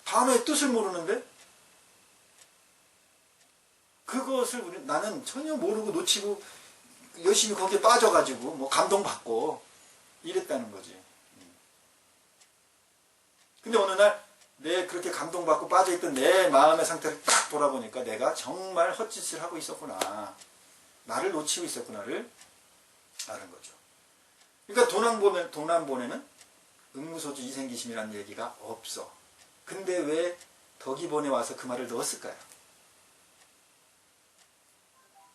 단어의 뜻을 모르는데 그것을 나는 전혀 모르고 놓치고 열심히 거기에 빠져가지고 뭐 감동받고 이랬다는 거지. 근데 어느 날 내 그렇게 감동받고 빠져있던 내 마음의 상태를 딱 돌아보니까 내가 정말 헛짓을 하고 있었구나. 나를 놓치고 있었구나를 아는 거죠. 그러니까 도난본에는 응무소주 이생기심이라는 얘기가 없어. 근데 왜 덕이본에 와서 그 말을 넣었을까요?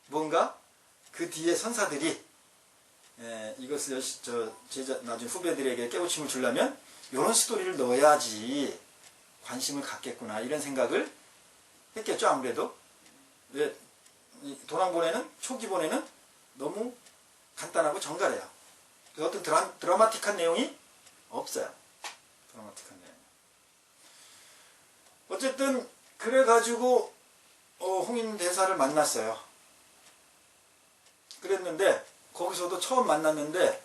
뭔가 그 뒤에 선사들이 이것을 나중에 후배들에게 깨우침을 주려면 이런 스토리를 넣어야지 관심을 갖겠구나 이런 생각을 했겠죠. 아무래도 왜 도난본에는 초기본에는 너무 간단하고 정갈해요. 어떤 드라마틱한 내용이 없어요. 드라마틱한 내용. 어쨌든 그래가지고 홍인대사를 만났어요. 그랬는데 거기서도 처음 만났는데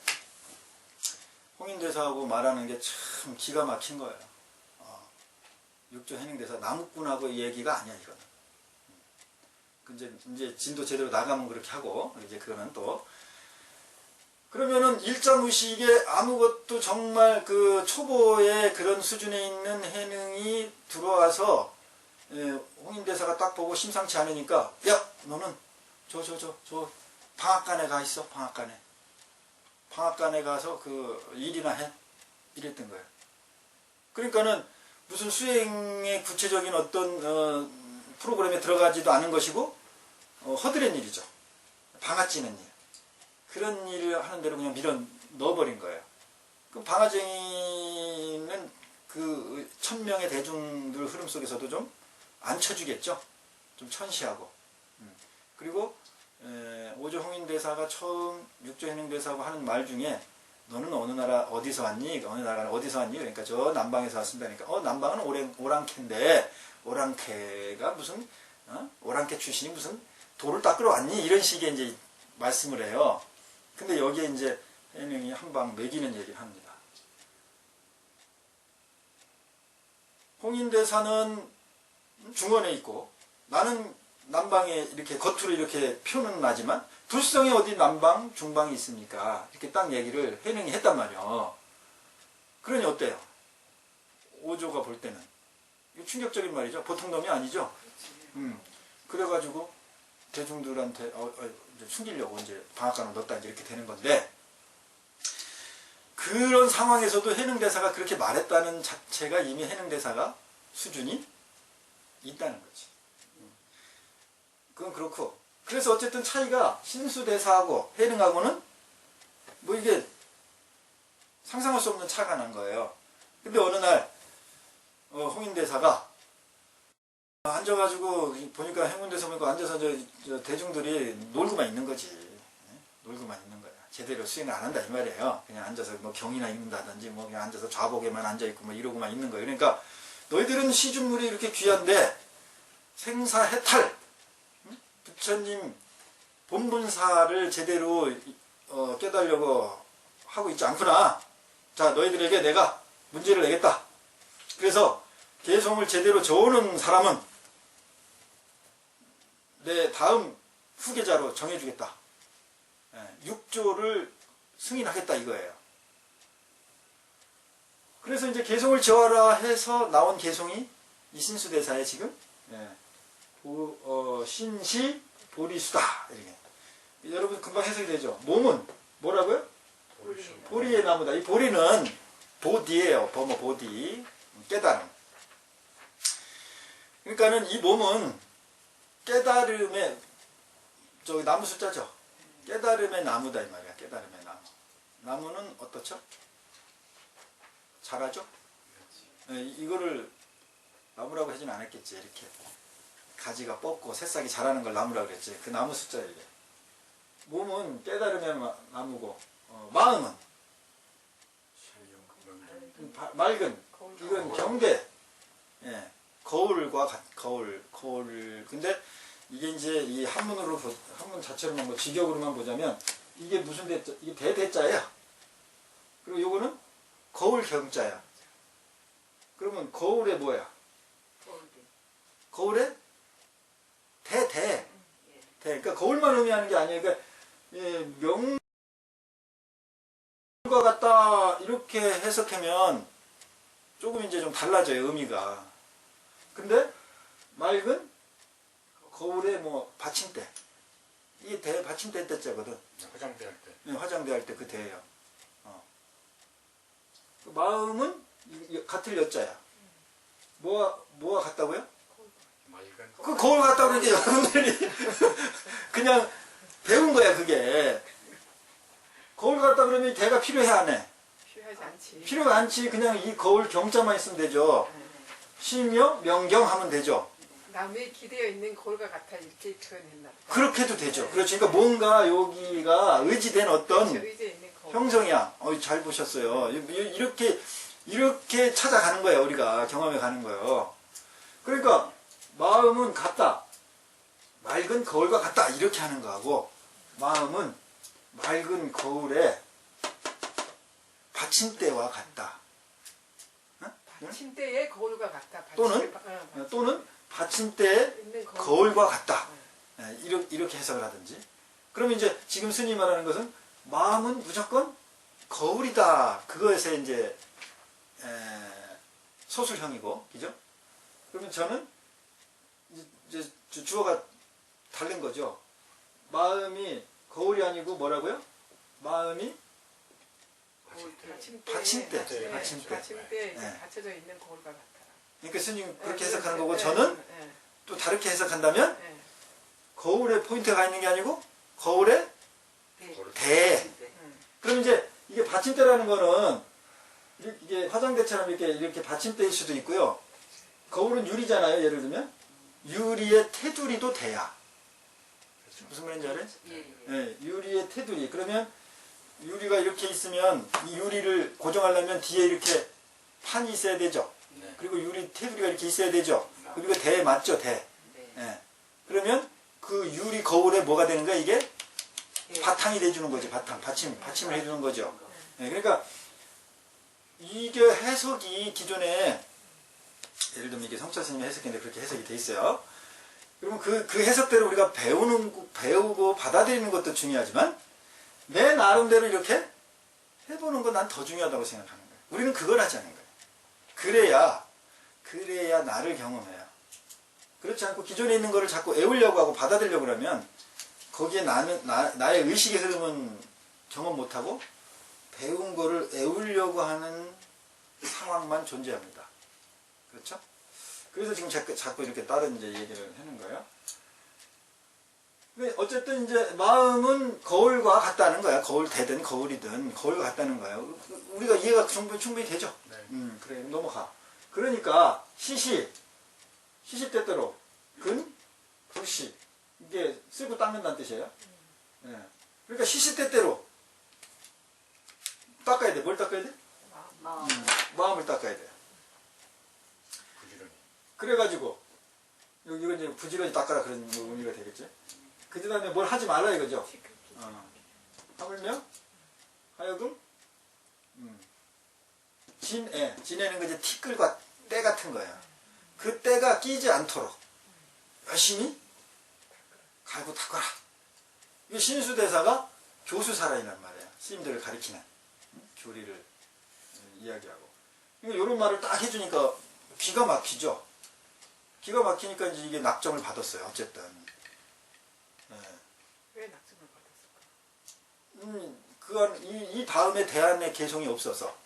홍인대사하고 말하는 게 참 기가 막힌 거예요. 육조 해능대사 나무꾼하고 얘기가 아니야 이거는. 이제 진도 제대로 나가면 그렇게 하고 이제 그거는 또 그러면은 일자무식에 아무것도 정말 그 초보의 그런 수준에 있는 해능이 들어와서 홍인대사가 딱 보고 심상치 않으니까 야 너는 저 방앗간에 가 있어. 방앗간에 가서 그 일이나 해 이랬던 거예요. 그러니까는 무슨 수행의 구체적인 어떤 프로그램에 들어가지도 않은 것이고 허드렛 일이죠. 방아찌는 일. 그런 일을 하는 대로 그냥 밀어 넣어버린 거예요. 그 방아쟁이는 그 1000명의 대중들 흐름 속에서도 좀 안 쳐주겠죠. 좀 천시하고. 그리고 오조 홍인대사가 처음 육조 해능대사하고 하는 말 중에 너는 어느 나라 어디서 왔니? 어느 나라는 어디서 왔니? 그러니까 저 남방에서 왔습니다. 그러니까 남방은 오랑캐인데 오랑캐가 무슨 오랑캐 출신이 무슨 돌을 닦으러 왔니? 이런 식의 이제 말씀을 해요. 근데 여기에 이제 해능이 한 방 매기는 얘기를 합니다. 홍인대사는 중원에 있고 나는 남방에 이렇게 겉으로 이렇게 표는 나지만 불성에 어디 남방, 중방이 있습니까? 이렇게 딱 얘기를 해능이 했단 말이에요. 그러니 어때요? 오조가 볼 때는. 이거 충격적인 말이죠. 보통 놈이 아니죠. 그래가지고 대중들한테 이제 숨기려고 이제 방앗간으로 넣었다 이제 이렇게 되는 건데 그런 상황에서도 해능대사가 그렇게 말했다는 자체가 이미 해능대사가 수준이 있다는 거지. 그건 그렇고 그래서 어쨌든 차이가 신수대사하고 해능하고는 뭐 이게 상상할 수 없는 차가 난 거예요. 근데 어느 날 홍인대사가 앉아가지고 보니까 행운대사 보니까 앉아서 저 대중들이 놀고만 있는 거지. 놀고만 있는 거야. 제대로 수행을 안 한다 이 말이에요. 그냥 앉아서 뭐 경이나 읽는다든지 뭐 그냥 앉아서 좌복에만 앉아있고 뭐 이러고만 있는 거예요. 그러니까 너희들은 시중물이 이렇게 귀한데 생사해탈 부처님 본분사를 제대로 깨달으려고 하고 있지 않구나. 자 너희들에게 내가 문제를 내겠다. 그래서 개성을 제대로 저오는 사람은 내 다음 후계자로 정해주겠다. 6조를 승인하겠다 이거예요. 그래서 이제 개성을 저하라 해서 나온 개성이 이 신수대사의 지금 신시 보리수다. 이렇게. 여러분 금방 해석이 되죠. 몸은 뭐라고요? 보리의 나무다. 이 보리는 보디예요. 보디 깨달음. 그러니까는 이 몸은 깨달음의 저기 나무 숫자죠. 깨달음의 나무다 이 말이야. 깨달음의 나무. 나무는 어떻죠? 자라죠? 네, 이거를 나무라고 하진 않았겠지. 이렇게 가지가 뻗고 새싹이 자라는 걸 나무라고 그랬지. 그 나무 숫자예요. 이게. 몸은 깨달음의 나무고 마음은 맑은 이건 경계. 예, 거울과 거울. 근데 이게 이제 이 한문 자체로만 직역으로만 보자면 이게 무슨 대자? 이게 대대자야. 그리고 요거는 거울 경자야. 그러면 거울에 뭐야? 거울에 대. 그러니까 거울만 의미하는 게 아니에요. 그러니까 명과 같다 이렇게 해석하면 조금 이제 좀 달라져요 의미가. 근데 맑은 거울에 뭐 받침대 이게 대 받침대 대자거든. 화장대 할 때. 네, 화장대 할 때 그 대예요. 그 마음은 같을 여자야. 뭐가 같다고요? 맑은. 그 거울 같다고 그러는데 여러분들이 그냥 배운 거야 그게. 거울 같다 그러면 대가 필요해 안 해? 필요하지 않지. 필요가 않지. 그냥 이 거울 경자만 있으면 되죠. 시명 명경 하면 되죠. 남의 기대어 있는 거울과 같아 이렇게 표현했나 보다. 그렇게 해도 되죠. 그렇지. 그러니까 뭔가 여기가 의지된 어떤 의지에 있는 거울. 형성이야. 잘 보셨어요. 이렇게 찾아가는 거예요. 우리가 경험해 가는 거예요. 그러니까 마음은 같다. 맑은 거울과 같다. 이렇게 하는 거하고 마음은 맑은 거울에 받침대와 같다. 받침대의 거울과 같다. 또는 받침대에 있는 거울과 같다. 이렇게 해석을 하든지. 그러면 이제 지금 스님이 말하는 것은 마음은 무조건 거울이다. 그것에 이제 소술형이고, 그죠? 그러면 저는 이제 주어가 다른 거죠. 마음이 거울이 아니고 뭐라고요? 마음이 받침대. 받침대에 네. 받쳐져 있는 거울과 같다. 그러니까 스님 그렇게 해석하는 거고 저는 또 다르게 해석한다면 거울에 포인트가 있는 게 아니고 거울에 대. 그럼 이제 이게 받침대라는 거는 이게 화장대처럼 이렇게 받침대일 수도 있고요. 거울은 유리잖아요. 예를 들면 유리의 테두리도 대야. 무슨 말인지 알아요? 네, 유리의 테두리. 그러면 유리가 이렇게 있으면 이 유리를 고정하려면 뒤에 이렇게 판이 있어야 되죠. 네. 그리고 유리 테두리가 이렇게 있어야 되죠. 그리고 대 맞죠, 대. 네. 그러면 그 유리 거울에 뭐가 되는 거야? 이게 바탕이 돼주는 거지. 받침을 해주는 거죠. 네, 그러니까 이게 해석이 기존에 예를 들면 이게 성철 스님의 해석인데 그렇게 해석이 돼 있어요. 그러면 그 해석대로 우리가 배우고 받아들이는 것도 중요하지만 내 나름대로 이렇게 해보는 건 난 더 중요하다고 생각하는 거예요. 우리는 그걸 하자는 거예요. 그래야 나를 경험해요. 그렇지 않고 기존에 있는 거를 자꾸 애우려고 하고 받아들이려고 그러면 거기에 나의 의식의 흐름은 경험 못하고 배운 거를 애우려고 하는 상황만 존재합니다. 그렇죠? 그래서 지금 자꾸 이렇게 다른 이제 얘기를 하는 거예요. 어쨌든 이제 마음은 거울과 같다는 거야. 거울 되든 거울이든 거울과 같다는 거예요. 우리가 이해가 충분히 되죠? 네. 그래, 넘어가. 그러니까 시시때때로 불시 이게 쓰고 닦는다는 뜻이에요. 네. 그러니까 시시때때로 닦아야 돼. 뭘 닦아야 돼? 마음을 닦아야 돼. 부지런히. 그래가지고 이거 이제 부지런히 닦아라 그런 의미가 되겠지. 그 다음에 뭘 하지 말라 이거죠. 하물며 하여금 진해는 이제 티끌과 때 같은 거야. 그 때가 끼지 않도록 열심히 갈고 닦아라. 이게 신수대사가 교수사라이란 말이야. 스님들을 가리키는 교리를 이야기하고. 이런 말을 딱 해주니까 기가 막히죠. 기가 막히니까 이제 이게 낙점을 받았어요. 어쨌든. 왜 낙점을 받았을까? 이 다음에 대안의 개성이 없어서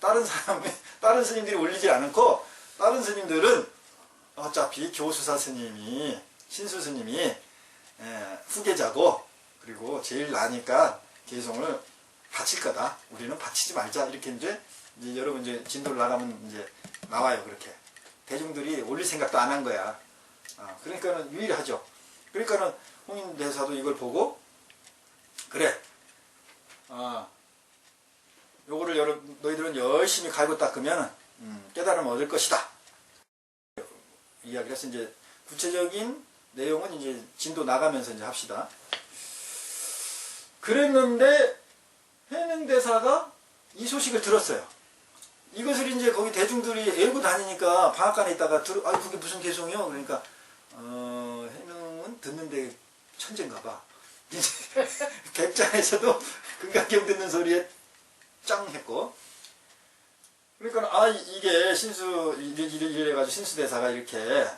다른 스님들이 올리지 않고 다른 스님들은 어차피 교수사 스님이 신수 스님이 후계자고 그리고 제일 나니까 개성을 바칠 거다. 우리는 바치지 말자. 이렇게 이제 여러분 이제 진도를 나가면 이제 나와요. 그렇게 대중들이 올릴 생각도 안 한 거야. 그러니까는 유일하죠. 그러니까는 홍인대사도 이걸 보고 그래. 요거를 너희들은 열심히 갈고 닦으면 깨달음을 얻을 것이다. 이야기를 해서 이제 구체적인 내용은 이제 진도 나가면서 이제 합시다. 그랬는데 해능대사가 이 소식을 들었어요. 이것을 이제 거기 대중들이 애고 다니니까 방앗간에 있다가 그게 무슨 개성이요? 그러니까 해능은 듣는데 천재인가 봐. 이제 객장에서도 금강경 듣는 소리에 짱 했고, 그러니까 이게 신수 이래가지고 신수대사가 이렇게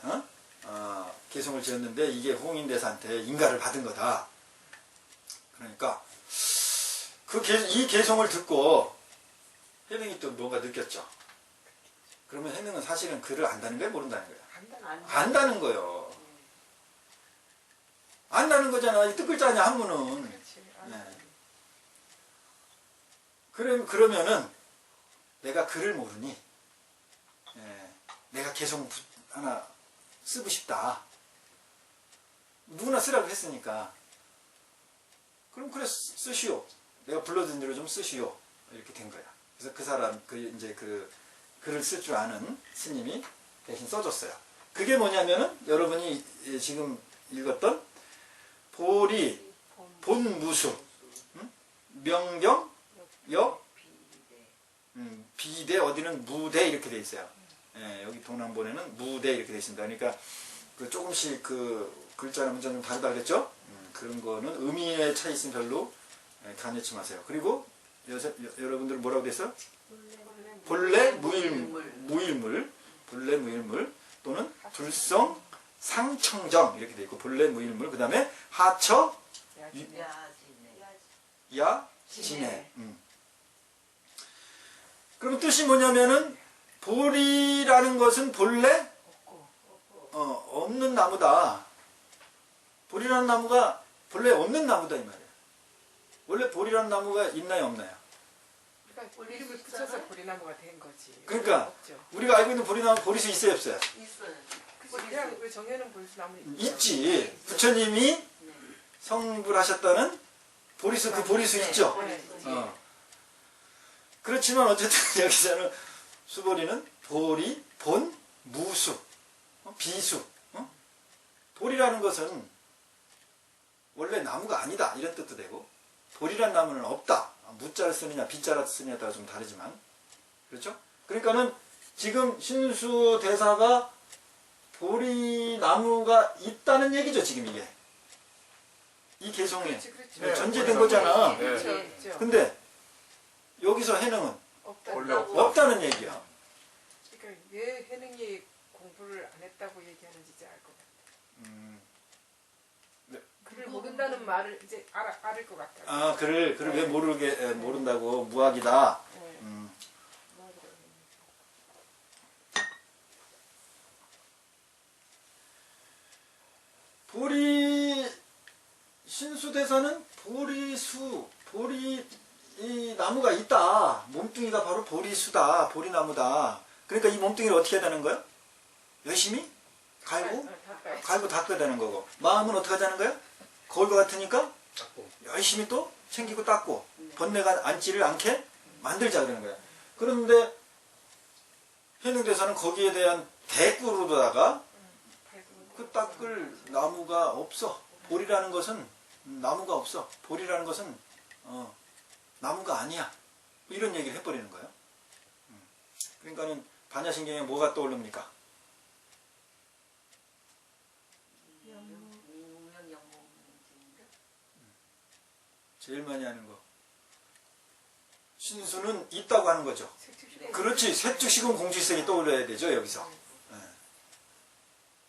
개성을 지었는데 이게 홍인대사한테 인가를 받은 거다. 그러니까 이 개성을 듣고 해능이 또 뭔가 느꼈죠. 그러면 해능은 사실은 글을 안다는 거예요, 모른다는 거예요? 안다는 거예요. 안다는 거잖아. 이 뜻글자 아니야, 한문은. 네. 그러면은 내가 글을 모르니 내가 개성 하나 쓰고 싶다. 누구나 쓰라고 했으니까 그럼 그래 쓰시오. 내가 불러준 대로 좀 쓰시오. 이렇게 된 거야. 그래서 그 사람 이제 그 글을 쓸 줄 아는 스님이 대신 써줬어요. 그게 뭐냐면은 여러분이 지금 읽었던 보리 본무수 명경 역 비대 어디는 무대 이렇게 돼 있어요. 여기 동남본에는 무대 이렇게 돼 있습니다. 그러니까 그 조금씩 그 글자나 문자 좀 다르다 그랬죠? 그런 거는 의미의 차이 있으면 별로 간여치 마세요. 그리고 여러분들은 뭐라고 됐어요? 본래 무일물 본래 무일물 또는 불성 상청정 이렇게 돼 있고 본래 무일물 그 다음에 하처 야진해. 그럼 뜻이 뭐냐면은 보리라는 것은 본래 없는 나무다. 보리라는 나무가 본래 없는 나무다 이 말이에요. 원래 보리라는 나무가 있나요 없나요? 그러니까 이름을 붙여서 보리나무가 된 거지. 그러니까 없죠. 우리가 알고 있는 보리나무 보리수 있어요 없어요? 있어요. 그냥 왜 정해놓은 보리나무 있지. 부처님이 성불하셨다는 보리수 그 보리수 있죠. 그렇지만 어쨌든 여기서는 수보리는 보리, 본, 무수, 비수. 보리라는 것은 원래 나무가 아니다 이런 뜻도 되고 보리란 나무는 없다. 무자를 쓰느냐 비자를 쓰느냐에 따라 좀 다르지만 그렇죠? 그러니까는 지금 신수 대사가 보리나무가 있다는 얘기죠 지금 이게 이 개성에 그렇지. 전제된 거잖아. 그렇죠. 근데 여기서 해능은 원래 없다는 얘기야. 그러니까 왜 해능이 공부를 안 했다고 얘기하는지 이제 알 것 같아. 네. 글을 모른다는 말을 이제 알을 것 같아. 글을 왜 모른다고 무학이다. 보리 신수대사는 보리 이 나무가 있다. 몸뚱이가 바로 보리수다. 보리나무다. 그러니까 이 몸뚱이를 어떻게 해야 되는 거야? 열심히 갈고 닦아야 되는 거고 마음은 어떻게 하자는 거야? 거울 것 같으니까 열심히 또 챙기고 닦고 번뇌가 앉지를 않게 만들자 그러는 거야. 그런데 해능대사는 거기에 대한 대꾸로다가 그 닦을 나무가 없어. 보리라는 것은 나무가 없어. 보리라는 것은 나무가 아니야. 이런 얘기를 해버리는 거예요. 그러니까는 반야신경에 뭐가 떠오릅니까? 제일 많이 하는 거. 신수는 있다고 하는 거죠. 그렇지. 색즉시공 공주일생이 떠올려야 되죠. 여기서.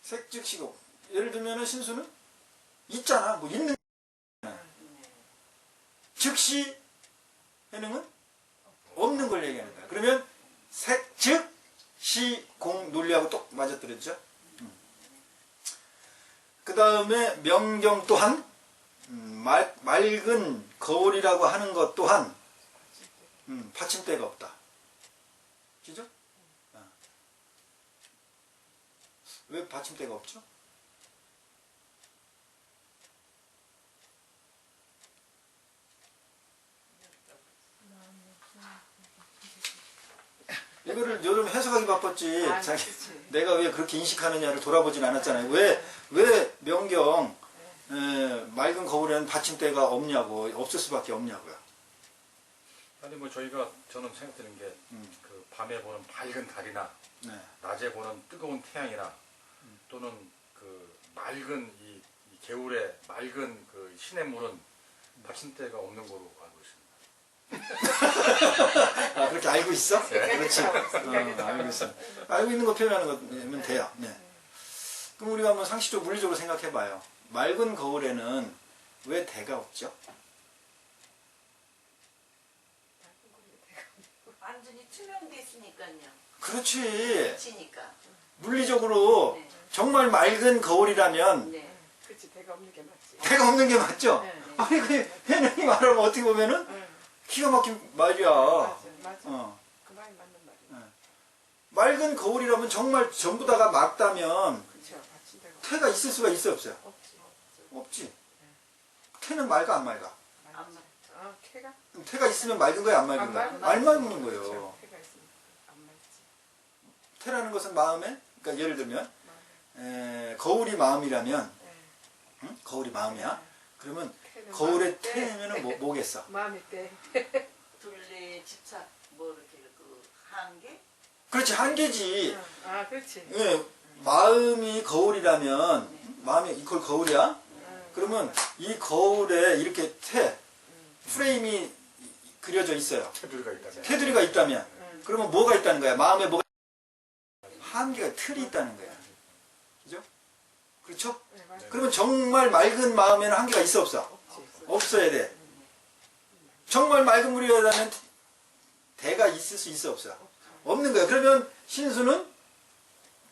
색즉시공. 예를 들면 신수는 있잖아. 뭐 있는 즉시 해능은 없는 걸 얘기하는 거야. 그러면 색즉시공 논리하고 똑 맞아떨어지죠. 그 다음에 명경 또한 맑은 거울이라고 하는 것 또한 받침대가 없다. 그죠? 왜 받침대가 없죠? 이거를 요즘 해석하기 바빴지. 아, 자기, 그치. 내가 왜 그렇게 인식하느냐를 돌아보진 않았잖아요. 왜 명경 맑은 거울에는 받침대가 없냐고, 없을 수밖에 없냐고요. 아니 뭐 저는 생각드는 게 그 밤에 보는 밝은 달이나 네. 낮에 보는 뜨거운 태양이나 또는 그 맑은 이 개울의 맑은 그 시냇물은 받침대가 없는 거로 알고 있습니다. 아, 그렇게 알고 있어? 그렇지. 생각이 알고 있어. 알고 있는 거 표현하는 거면 돼요. 네. 그럼 우리가 한번 상식적으로 물리적으로 생각해 봐요. 맑은 거울에는 왜 대가 없죠? 완전히 투명돼 있으니까요. 그렇지. 지니까. 물리적으로 네. 정말 맑은 거울이라면 네. 그치, 대가 없는 게 맞지. 대가 없는 게 맞죠? 네. 아니, 그 회장님 말하면 어떻게 보면은 응. 기가 막힌 말이야. 맞아. 어. 그 말이 맞는 말이야. 맑은 거울이라면 정말 전부 다가 맑다면 그쵸, 받침대가 태가 있을 수가 있어요, 없어요? 없지. 없지. 태는 맑아, 안 맑아? 안 맞지. 아, 태가? 태가 있으면 맑은 거야, 안 맑은 거야? 안 맑은 거예요. 그쵸, 태가 있으니까 안 맑지. 태라는 것은 마음에, 그러니까 예를 들면 거울이 마음이라면, 네. 응? 거울이 마음이야. 그러면 태는 거울의 마음일 때, 태면은 뭐겠어? 마음일 때. 둘레 집착 뭐 이렇게 그 한계? 그렇지, 한계지. 아, 그렇지. 예, 마음이 거울이라면, 마음이 이걸 거울이야? 그러면 이 거울에 이렇게 프레임이 그려져 있어요. 테두리가 있다면. 테두리가 있다면, 그러면 뭐가 있다는 거야? 마음에 뭐가? 한계가, 틀이 있다는 거야. 그죠? 그렇죠? 네, 맞아. 그러면 정말 맑은 마음에는 한계가 있어, 없어? 없지. 없어야 돼. 정말 맑은 물이라면 대가 있을 수 있어, 없어? 없는 거야. 그러면 신수는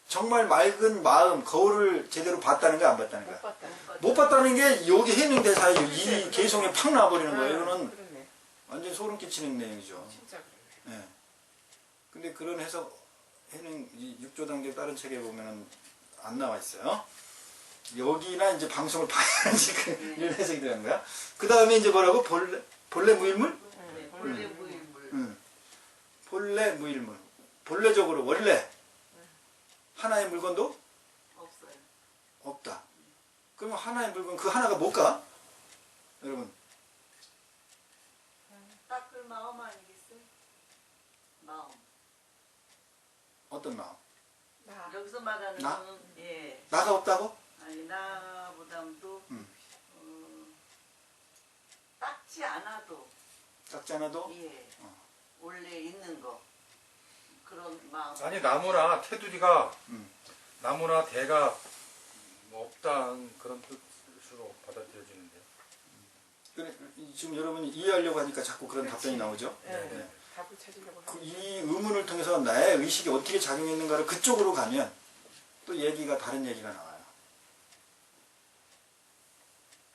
정말 맑은 마음, 거울을 제대로 봤다는 거야, 안 봤다는 못 거야? 봤다. 못 봤다는 게 여기 해능 대사에 이 개성에 팍 나와버리는 거예요. 이거는 그러네. 완전 소름 끼치는 내용이죠. 진짜 그러네. 예. 근데 그런 해석, 해능, 이 6조 단계 다른 책에 보면은 안 나와 있어요. 여기나 이제 방송을 봐야지 이런 해석이 되는 거야. 그 다음에 이제 뭐라고? 본래 무일물? 네. 본래 무일물. 본래 무일물. 본래적으로 원래 하나의 물건도 없어요. 없다. 그러면 하나의 물건 그 하나가 뭘까? 여러분 닦을 마음 아니겠어요? 마음. 어떤 마음? 나. 여기서 말하는 나? 거는 예. 나가 없다고? 아니 나보다도 닦지 않아도 작지 않아도? 예. 원래 있는 거 그런 마음. 아니 나무나 테두리가 음. 나무나 대가 뭐 없다는 그런 뜻으로 받아들여지는데. 그래, 지금 여러분이 이해하려고 하니까 자꾸 그런 답변이 나오죠? 네. 네. 답을 찾으려고 그 하는. 이 의문을 통해서 나의 의식이 어떻게 작용했는가를 그쪽으로 가면 또 얘기가 다른 얘기가 나와요.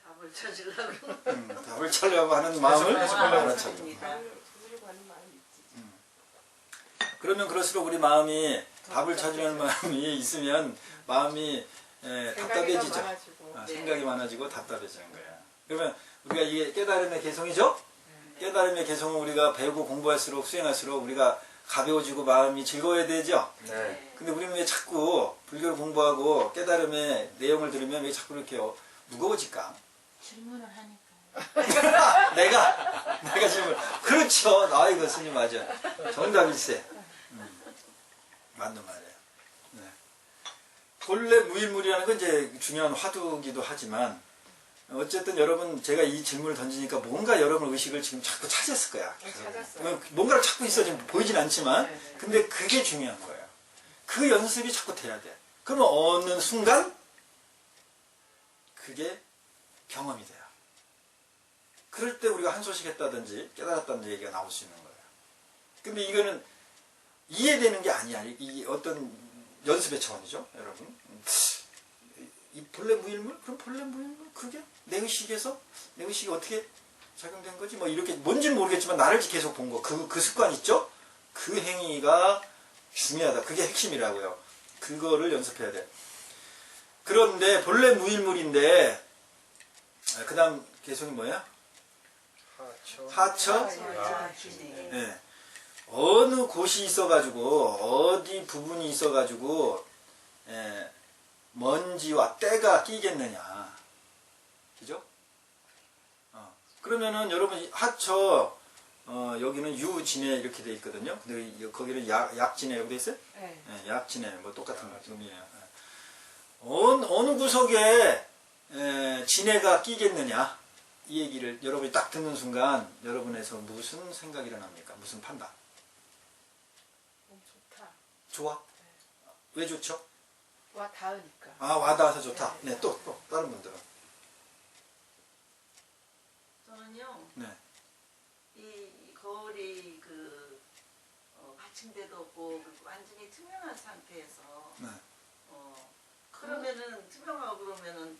답을 찾으려고. 답을 찾으려고 하는 마음을 해석하려고 알아차려. 찾습니다. 찾으려고 하는 마음이 있지. 그러면 그럴수록 우리 마음이 답을 찾으려는 마음이 있으면 마음이 생각이 더 답답해지죠. 많아지고. 아, 네. 생각이 많아지고 답답해지는 거야. 그러면 우리가 이게 깨달음의 개성이죠? 깨달음의 개성은 우리가 배우고 공부할수록 수행할수록 우리가 가벼워지고 마음이 즐거워야 되죠? 네. 근데 우리는 왜 자꾸 불교를 공부하고 깨달음의 내용을 들으면 왜 자꾸 이렇게 무거워질까? 질문을 하니까. 내가 질문. 그렇죠. 아이고, 스님 맞아. 정답일세. 맞는 말이에요. 네. 본래 무일물이라는 건 이제 중요한 화두기도 하지만 어쨌든 여러분 제가 이 질문을 던지니까 뭔가 여러분 의식을 지금 자꾸 찾았을 거야. 찾았어요. 뭔가를 찾고 있어. 지금 보이진 않지만. 네, 네. 근데 그게 중요한 거예요. 그 연습이 자꾸 돼야 돼. 그러면 어느 순간 그게 경험이 돼요. 그럴 때 우리가 한 소식 했다든지 깨달았다는 얘기가 나올 수 있는 거예요. 근데 이거는 이해되는 게 아니야. 이 어떤 연습의 차원이죠, 여러분. 이 본래 무일물? 그럼 본래 무일물? 그게 내 의식에서 내 의식이 어떻게 작용된 거지? 뭐 이렇게 뭔지는 모르겠지만 나를 계속 본 거. 그 습관 있죠? 그 행위가 중요하다. 그게 핵심이라고요. 그거를 연습해야 돼. 그런데 본래 무일물인데 그 다음 개성이 뭐야? 하처? 네. 어느 곳이 있어가지고 어디 부분이 있어가지고 먼지와 때가 끼겠느냐. 그죠? 그러면은 여러분 하처 여기는 유진해 이렇게 돼 있거든요. 근데 거기는 약진해 이렇게 돼 있어요? 네. 네, 약진해 뭐 똑같은 의미예요. 어느 구석에 진해가 끼겠느냐 이 얘기를 여러분이 딱 듣는 순간 여러분에서 무슨 생각이 일어납니까? 무슨 판단? 너무 좋다. 좋아? 왜 좋죠? 와 닿으니까. 아 와닿아서 좋다. 네, 또 다른 분들은? 저는요. 네. 이 거울이 받침대도 없고 완전히 투명한 상태에서 네. 그러면은 투명하고 그러면은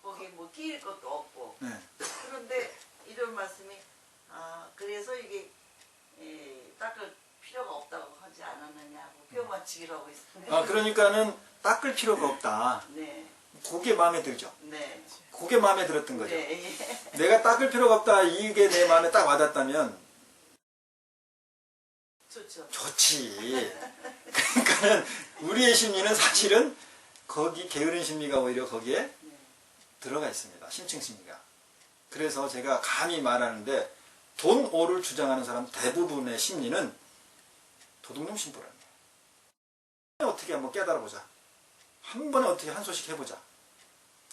거기 뭐 끼일 것도 없고 네. 그런데 이런 말씀이 그래서 이게 닦을 필요가 없다고 하지 않았느냐고 뼈맞추기로 하고 있습니다. 아 그러니까는 닦을 필요가 없다. 네, 그게 마음에 들죠. 네, 그게 마음에 들었던 거죠. 네, 예. 내가 닦을 필요가 없다. 이게 내 마음에 딱 와닿다면 좋죠. 좋지. 그러니까는 우리의 심리는 사실은 거기 게으른 심리가 오히려 거기에 네. 들어가 있습니다. 심층 심리가. 그래서 제가 감히 말하는데 돈 오를 주장하는 사람 대부분의 심리는 도둑놈 심보라는 거예요. 어떻게 한번 깨달아보자. 한 번에 어떻게 한 소식 해보자.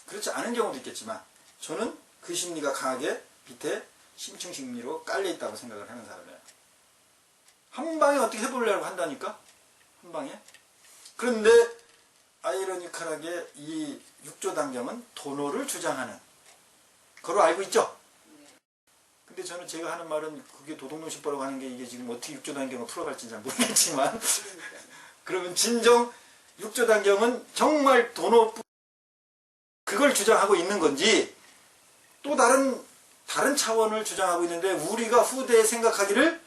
그렇지 않은 경우도 있겠지만 저는 그 심리가 강하게 밑에 심층 심리로 깔려있다고 생각을 하는 사람이에요. 한 방에 어떻게 해보려고 한다니까? 한 방에? 그런데 아이러니컬하게 이 육조단경은 도노를 주장하는 거로 알고 있죠? 근데 저는 제가 하는 말은 그게 도둑놈 심보라고 하는 게 이게 지금 어떻게 육조단경을 풀어갈지는 잘 모르겠지만 그러면 진정 육조단경은 정말 도노 그걸 주장하고 있는 건지 또 다른 차원을 주장하고 있는데 우리가 후대에 생각하기를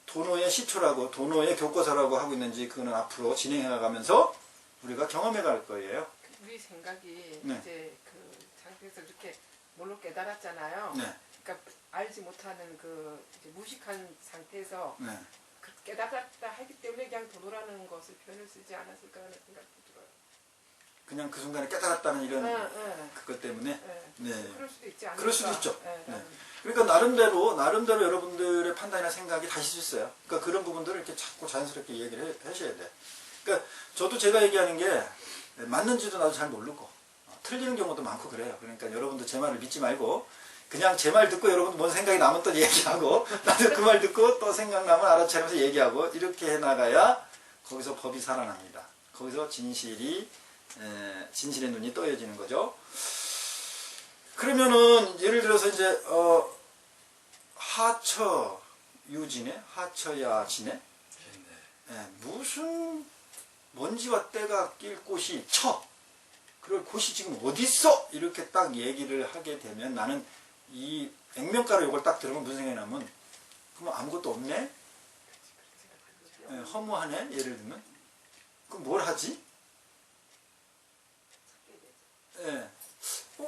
도노의 시초라고 도노의 교과서라고 하고 있는지 그거는 앞으로 진행해 가면서 우리가 경험해 갈 거예요. 우리 생각이 네. 이제 그 상태에서 이렇게 뭘로 깨달았잖아요. 네. 그러니까 알지 못하는 그 이제 무식한 상태에서 네. 그 깨달았다 하기 때문에 그냥 도노라는 것을 표현을 쓰지 않았을까 하는 생각도 들어요. 그냥 그 순간에 깨달았다는 이런 네. 그것 때문에 네. 그럴 수도 있지 않을까. 그럴 수도 있죠. 네. 네. 그러니까 나름대로 여러분들의 판단이나 생각이 다실 수 있어요. 그러니까 그런 부분들을 이렇게 자꾸 자연스럽게 얘기를 하셔야 돼. 그러니까 저도 제가 얘기하는 게 맞는지도 나도 잘 모르고 틀리는 경우도 많고 그래요. 그러니까 여러분도 제 말을 믿지 말고 그냥 제 말 듣고 여러분도 뭔 생각이 나면 또 얘기하고 나도 그 말 듣고 또 생각나면 알아차리면서 얘기하고 이렇게 해나가야 거기서 법이 살아납니다. 거기서 진실의 눈이 떠여지는 거죠. 그러면은 예를 들어서 이제 하처 유진해 하처야 진해 무슨 먼지와 때가 낄 곳이 그럴 곳이 지금 어디 있어 이렇게 딱 얘기를 하게 되면 나는 이 액면가로 이걸 딱 들으면 무슨 생각이 나면 그럼 아무것도 없네 허무하네 예를 들면 그럼 뭘 하지?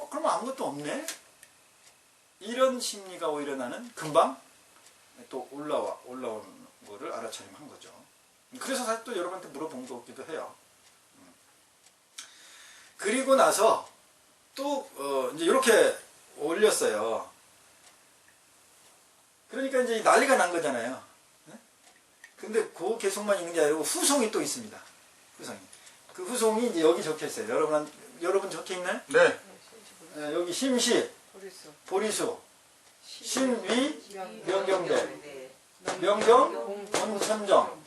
그럼 아무것도 없네? 이런 심리가 오히려 나는 금방 또 올라온 거를 알아차림 한 거죠. 그래서 사실 또 여러분한테 물어본 거기도 해요. 그리고 나서 또 이제 이렇게 올렸어요. 그러니까 이제 난리가 난 거잖아요. 근데 그 개성만 있는 게 아니고 후송이 또 있습니다. 후송이. 그 후송이 이제 여기 적혀 있어요. 여러분 적혀 있나요? 네. 여기 심시, 보리수, 보리수, 신위, 명경대, 네. 명경, 원천정,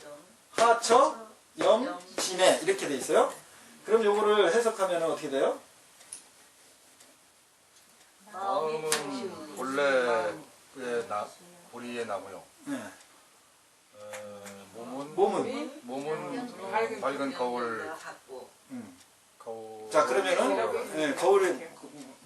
하처, 염, 진해 이렇게 돼 있어요. 그럼 요거를 해석하면 어떻게 돼요? 마음은 본래 보리의 나무요. 네. 몸은 몸은 밝은 거울 갖고 거울. 자 그러면은 예, 거울의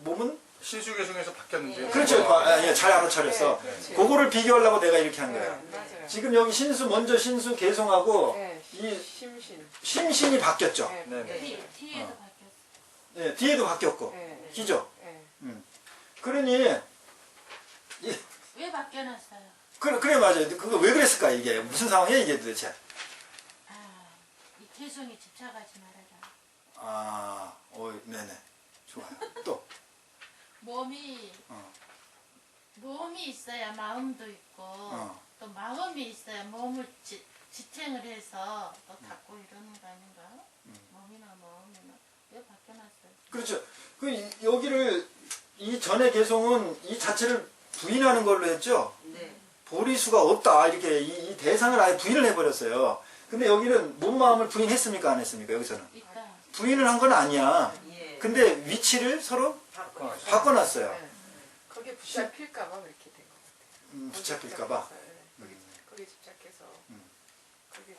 몸은 신수계송에서 바뀌었는데요. 그렇죠. 예, 잘 알아차렸어. 네, 그렇지. 그거를 비교하려고 내가 이렇게 한 네, 거야. 맞아요. 지금 여기 신수 먼저 신수 개송하고 네, 이 심신. 심신이 바뀌었죠. 네, 네, 네. 뒤에도 바뀌었어. 예, 뒤에도 바뀌었고, 네, 기죠. 네. 그러니 왜 바뀌어놨어요? 그래 맞아요. 그거 왜 그랬을까 이게 무슨 상황이야 이게 도대체? 이 개성에 집착하지 말아라. 네네, 좋아요. 또 몸이 어. 몸이 있어야 마음도 있고 또 마음이 있어야 몸을 지탱을 해서 또 닦고 이러는 거 아닌가? 몸이나 마음이나 왜 바뀌어놨어요? 그렇죠. 여기를 이 전의 개송은 이 자체를 부인하는 걸로 했죠. 네. 보리수가 없다 이렇게 이 대상을 아예 부인을 해버렸어요. 근데 여기는 몸 마음을 부인했습니까 안 했습니까 여기서는? 있다. 부인을 한 건 아니야. 예. 근데 위치를 서로 바꿔놨어요. 네. 거기에 붙잡힐까봐 그렇게 된 것 같아요. 붙잡힐까봐. 거기에 집착해서 거기에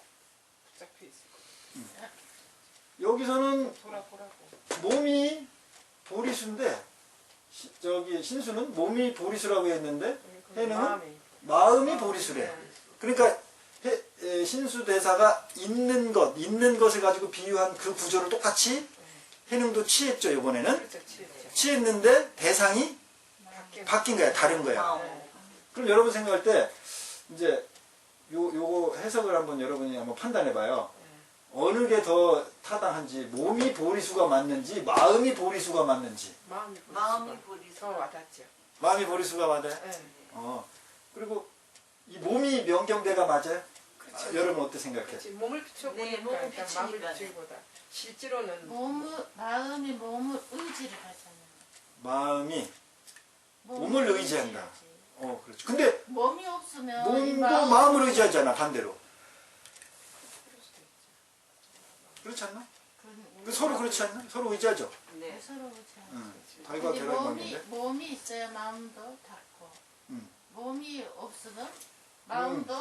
붙잡혀 있을 거예요. 여기서는 돌아보라고. 몸이 보리수인데 저기 신수는 몸이 보리수라고 했는데 해는 마음이 보리수래. 그러니까 신수 대사가 있는 것을 가지고 비유한 그 구조를 똑같이 해능도 취했죠 이번에는. 그렇죠, 취했죠. 취했는데 대상이 바뀐 거야, 다른 거야. 그럼 여러분 생각할 때 이제 요거 해석을 한번 여러분이 한번 판단해봐요. 어느 게 더 타당한지, 몸이 보리수가 맞는지, 마음이 보리수가 맞는지. 마음이 보리수. 더 와닿죠. 마음이 보리수가 맞아요. 네. 그리고 이 몸이 명경대가 맞아요. 그렇죠. 여러분 어떻게 생각해? 그렇지. 몸을 비춰보니까 네, 몸을 일단 마음을 비추니까. 비추기보다 실제로는 마음이 몸을 의지를 하잖아. 마음이 몸을 의지한다. 의지하지. 그렇죠. 근데 몸이 없으면 이 몸도 마음을 의지하잖아 반대로. 그럴 수도 있죠. 그렇지 않나? 그건 서로 그렇지 않나? 서로 의지하죠. 네. 서로 의지하지. 응. 달과 근데 계란 관계인데. 몸이 있어야 마음도 닿고 음. 몸이 없으면 마음도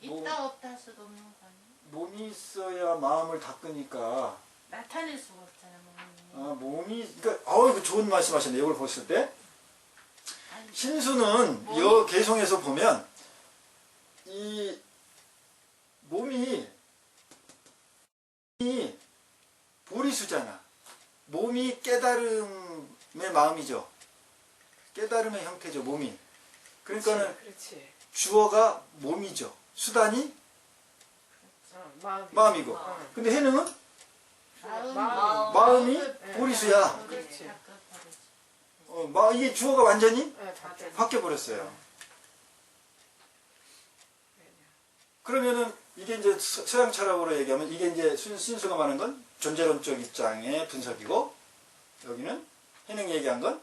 있다 없다 할 수도 없는 거 아니야? 몸이 있어야 마음을 닦으니까 나타낼 수가 없잖아 몸이. 그러니까 이거 좋은 말씀하셨네. 이걸 보실 때 아니, 신수는 여 개송에서 보면 이 몸이 보리수잖아. 몸이 깨달음의 마음이죠. 깨달음의 형태죠. 몸이. 그러니까는 그렇지. 주어가 몸이죠. 수단이 마음이고. 근데 해능은 마음이 네. 보리수야. 그렇지. 이게 주어가 완전히 네, 바뀌어 버렸어요. 그러면은 이게 이제 서양 철학으로 얘기하면 이게 이제 신수가 말하는 건 존재론적 입장의 분석이고 여기는 해능이 얘기한 건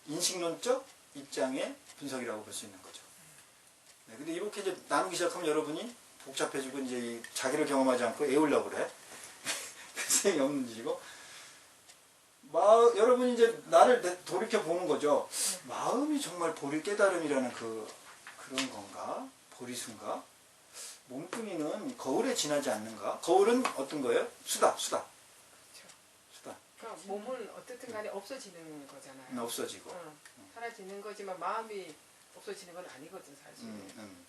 인식론적 입장의 분석이라고 볼 수 있는 거죠. 네, 근데 이렇게 이제 나누기 시작하면 여러분이 복잡해지고 이제 자기를 경험하지 않고 애우려고 그래. 생이 없는 짓이고. 여러분이 이제 나를 돌이켜 보는 거죠. 마음이 정말 보리 깨달음이라는 그런 건가? 보리수인가? 몸뚱이는 거울에 지나지 않는가? 거울은 어떤 거예요? 수다. 수다. 그러니까 몸은 어떻든 간에 없어지는 거잖아요. 없어지고. 사라지는 거지만 마음이 없어지는 건 아니거든 사실.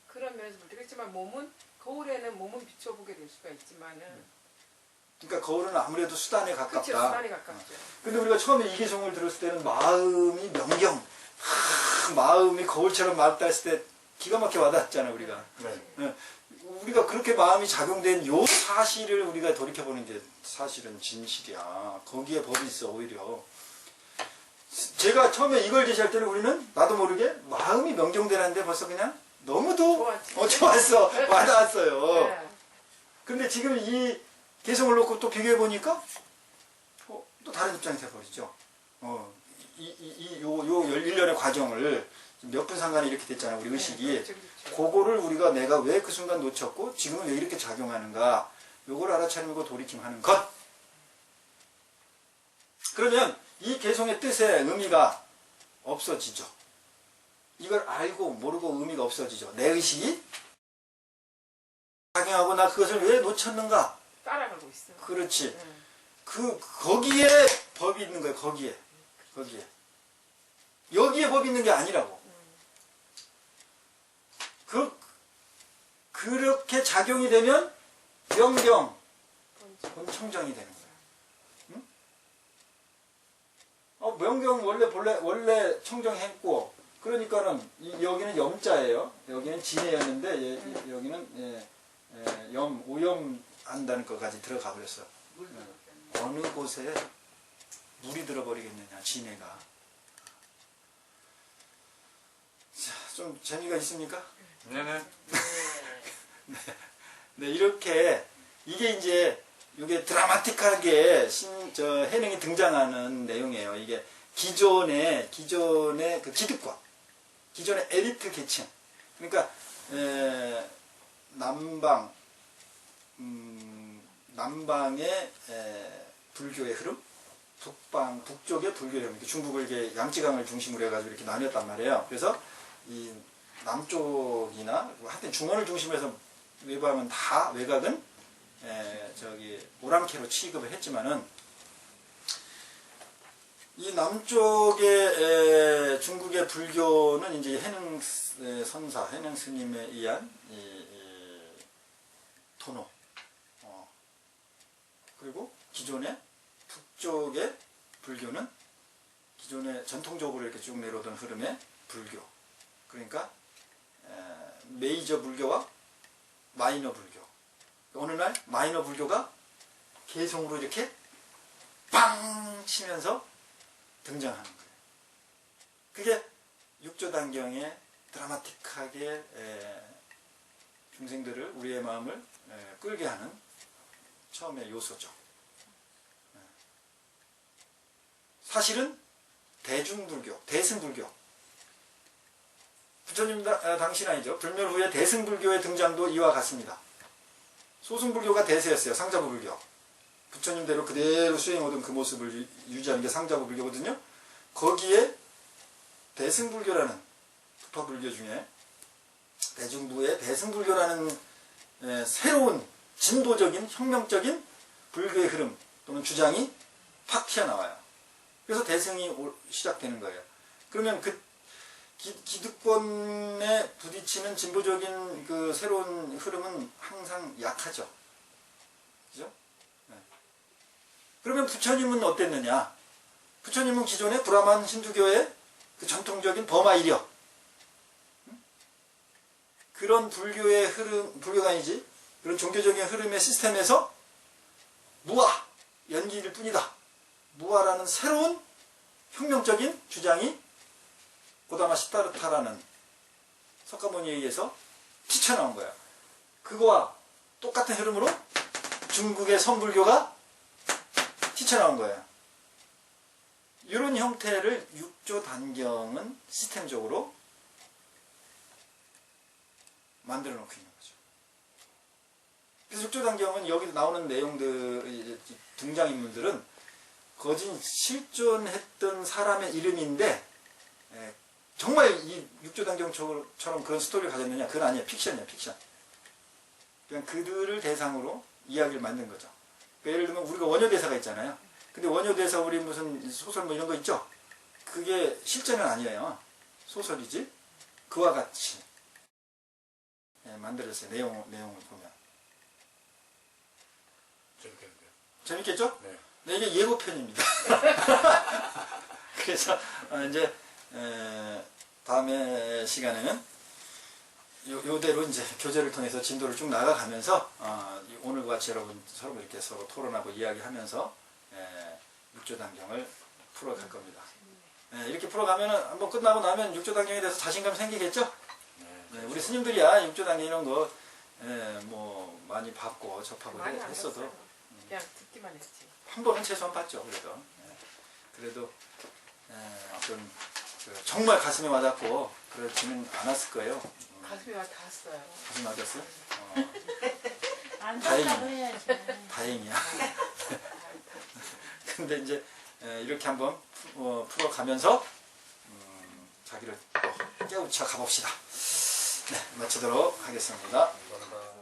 그런 면에서 볼 때 그렇지만 몸은 거울에는 몸은 비춰보게 될 수가 있지만은 그러니까 거울은 아무래도 수단에 가깝다. 그렇죠. 수단에 가깝죠. 근데 우리가 처음에 이 개성을 들었을 때는 마음이 명경, 마음이 거울처럼 맑다 했을 때 기가 막히게 와닿았잖아 우리가. 네. 우리가 그렇게 마음이 작용된 요 사실을 우리가 돌이켜보는 게 사실은 진실이야. 거기에 법이 있어 오히려. 제가 처음에 이걸 제시할 때는 우리는 나도 모르게 마음이 명경되는데 벌써 그냥 너무도 좋았어. 와닿았어요. 네. 근데 지금 이 개성을 놓고 또 비교해보니까 또 다른 입장이 돼버리죠. 요 일련의 과정을 몇 분 상간에 이렇게 됐잖아 우리 의식이. 그렇죠. 그거를 우리가 내가 왜 그 순간 놓쳤고 지금은 왜 이렇게 작용하는가 요걸 알아차리고 돌이킴하는 것. 그러면 이 개성의 뜻의 의미가 없어지죠. 이걸 알고 모르고 의미가 없어지죠. 내 의식이 작용하고 나 그것을 왜 놓쳤는가. 따라가고 있어. 그렇지. 거기에 법이 있는 거예요. 거기에. 여기에 법이 있는 게 아니라고. 그렇게 작용이 되면 명경, 본청정이 되는 거예요. 응? 명경 원래 청정했고, 그러니까는 여기는 염자예요. 여기는 진해였는데 여기는 오염 한다는 것까지 들어가 버렸어. 어느 곳에 물이 들어버리겠느냐, 진해가. 자, 좀 재미가 있습니까? 네네. 네, 이렇게 이게 드라마틱하게 해능이 등장하는 내용이에요. 이게 기존의 그 기득권, 기존의 엘리트 계층, 그러니까 남방의 불교의 흐름, 북쪽의 불교의 흐름, 중국을 이렇게 양쯔강을 중심으로 해가지고 이렇게 나뉘었단 말이에요. 그래서 이 남쪽이나 하여튼 중원을 중심으로 해서 외곽은 오랑캐로 취급을 했지만은 이 남쪽의 중국의 불교는 이제 해능 선사, 해능 스님에 의한 토노, 그리고 기존의 북쪽의 불교는 기존의 전통적으로 이렇게 쭉 내려오던 흐름의 불교. 그러니까 메이저 불교와 마이너 불교. 어느 날 마이너 불교가 개성으로 이렇게 빵 치면서 등장하는 거예요. 그게 육조단경에 드라마틱하게 중생들을, 우리의 마음을 끌게 하는 처음의 요소죠. 사실은 대중불교, 대승불교, 부처님 당시는 아니죠. 불멸 후에 대승불교의 등장도 이와 같습니다. 소승불교가 대세였어요. 상자부 불교. 부처님대로 그대로 수행하던 그 모습을 유지하는 게 상자부 불교거든요. 거기에 대승불교라는 부파불교 중에 대중부의 대승불교라는 새로운 진보적인 혁명적인 불교의 흐름 또는 주장이 팍 튀어나와요. 그래서 대승이 시작되는 거예요. 그러면 그 기득권에 부딪히는 진보적인 그 새로운 흐름은 항상 약하죠. 그죠? 네. 그러면 부처님은 어땠느냐? 부처님은 기존의 브라만 힌두교의 그 전통적인 버마 이력, 그런 불교의 흐름, 불교가 아니지, 그런 종교적인 흐름의 시스템에서 무아, 연기일 뿐이다. 무아라는 새로운 혁명적인 주장이 고다마 시타르타라는 석가모니에 의해서 튀쳐나온 거야. 그거와 똑같은 흐름으로 중국의 선불교가 튀쳐나온 거야. 이런 형태를 육조단경은 시스템적으로 만들어 놓고 있는 거죠. 그래서 육조단경은 여기 나오는 내용들, 등장인물들은 거진 실존했던 사람의 이름인데, 정말 이 육조단경처럼 그런 스토리를 가졌느냐? 그건 아니에요. 픽션이에요. 픽션. 그냥 그들을 대상으로 이야기를 만든 거죠. 그러니까 예를 들면 우리가 원효대사가 있잖아요. 근데 원효대사 우리 무슨 소설 뭐 이런 거 있죠? 그게 실제는 아니에요. 소설이지. 그와 같이 만들었어요. 내용을 보면. 재밌겠는데요. 재밌겠죠? 네. 네, 이게 예고편입니다. 그래서 이제 다음에 시간에는 요대로 이제 교재를 통해서 진도를 쭉 나가가면서 오늘과 같이 여러분 서로 이렇게 서로 토론하고 이야기하면서 육조단경을 풀어갈 겁니다. 이렇게 풀어가면은 한번 끝나고 나면 육조단경에 대해서 자신감 생기겠죠? 네, 우리 스님들이야 육조단경 이런 거 뭐 많이 봤고 접하고 많이 안 했어도 봤어요. 그냥 듣기만 했지. 한 번은 최소한 봤죠. 그래도 어떤 정말 가슴에 와닿고 그렇지는 않았을 거예요. 가슴이 닿았어요. 가슴 맞았어요? 안 다행이네. 된다고 해야지. 다행이야. 근데 이제 이렇게 한번 풀어가면서 자기를 또 깨우쳐 가봅시다. 네, 마치도록 하겠습니다. 감사합니다.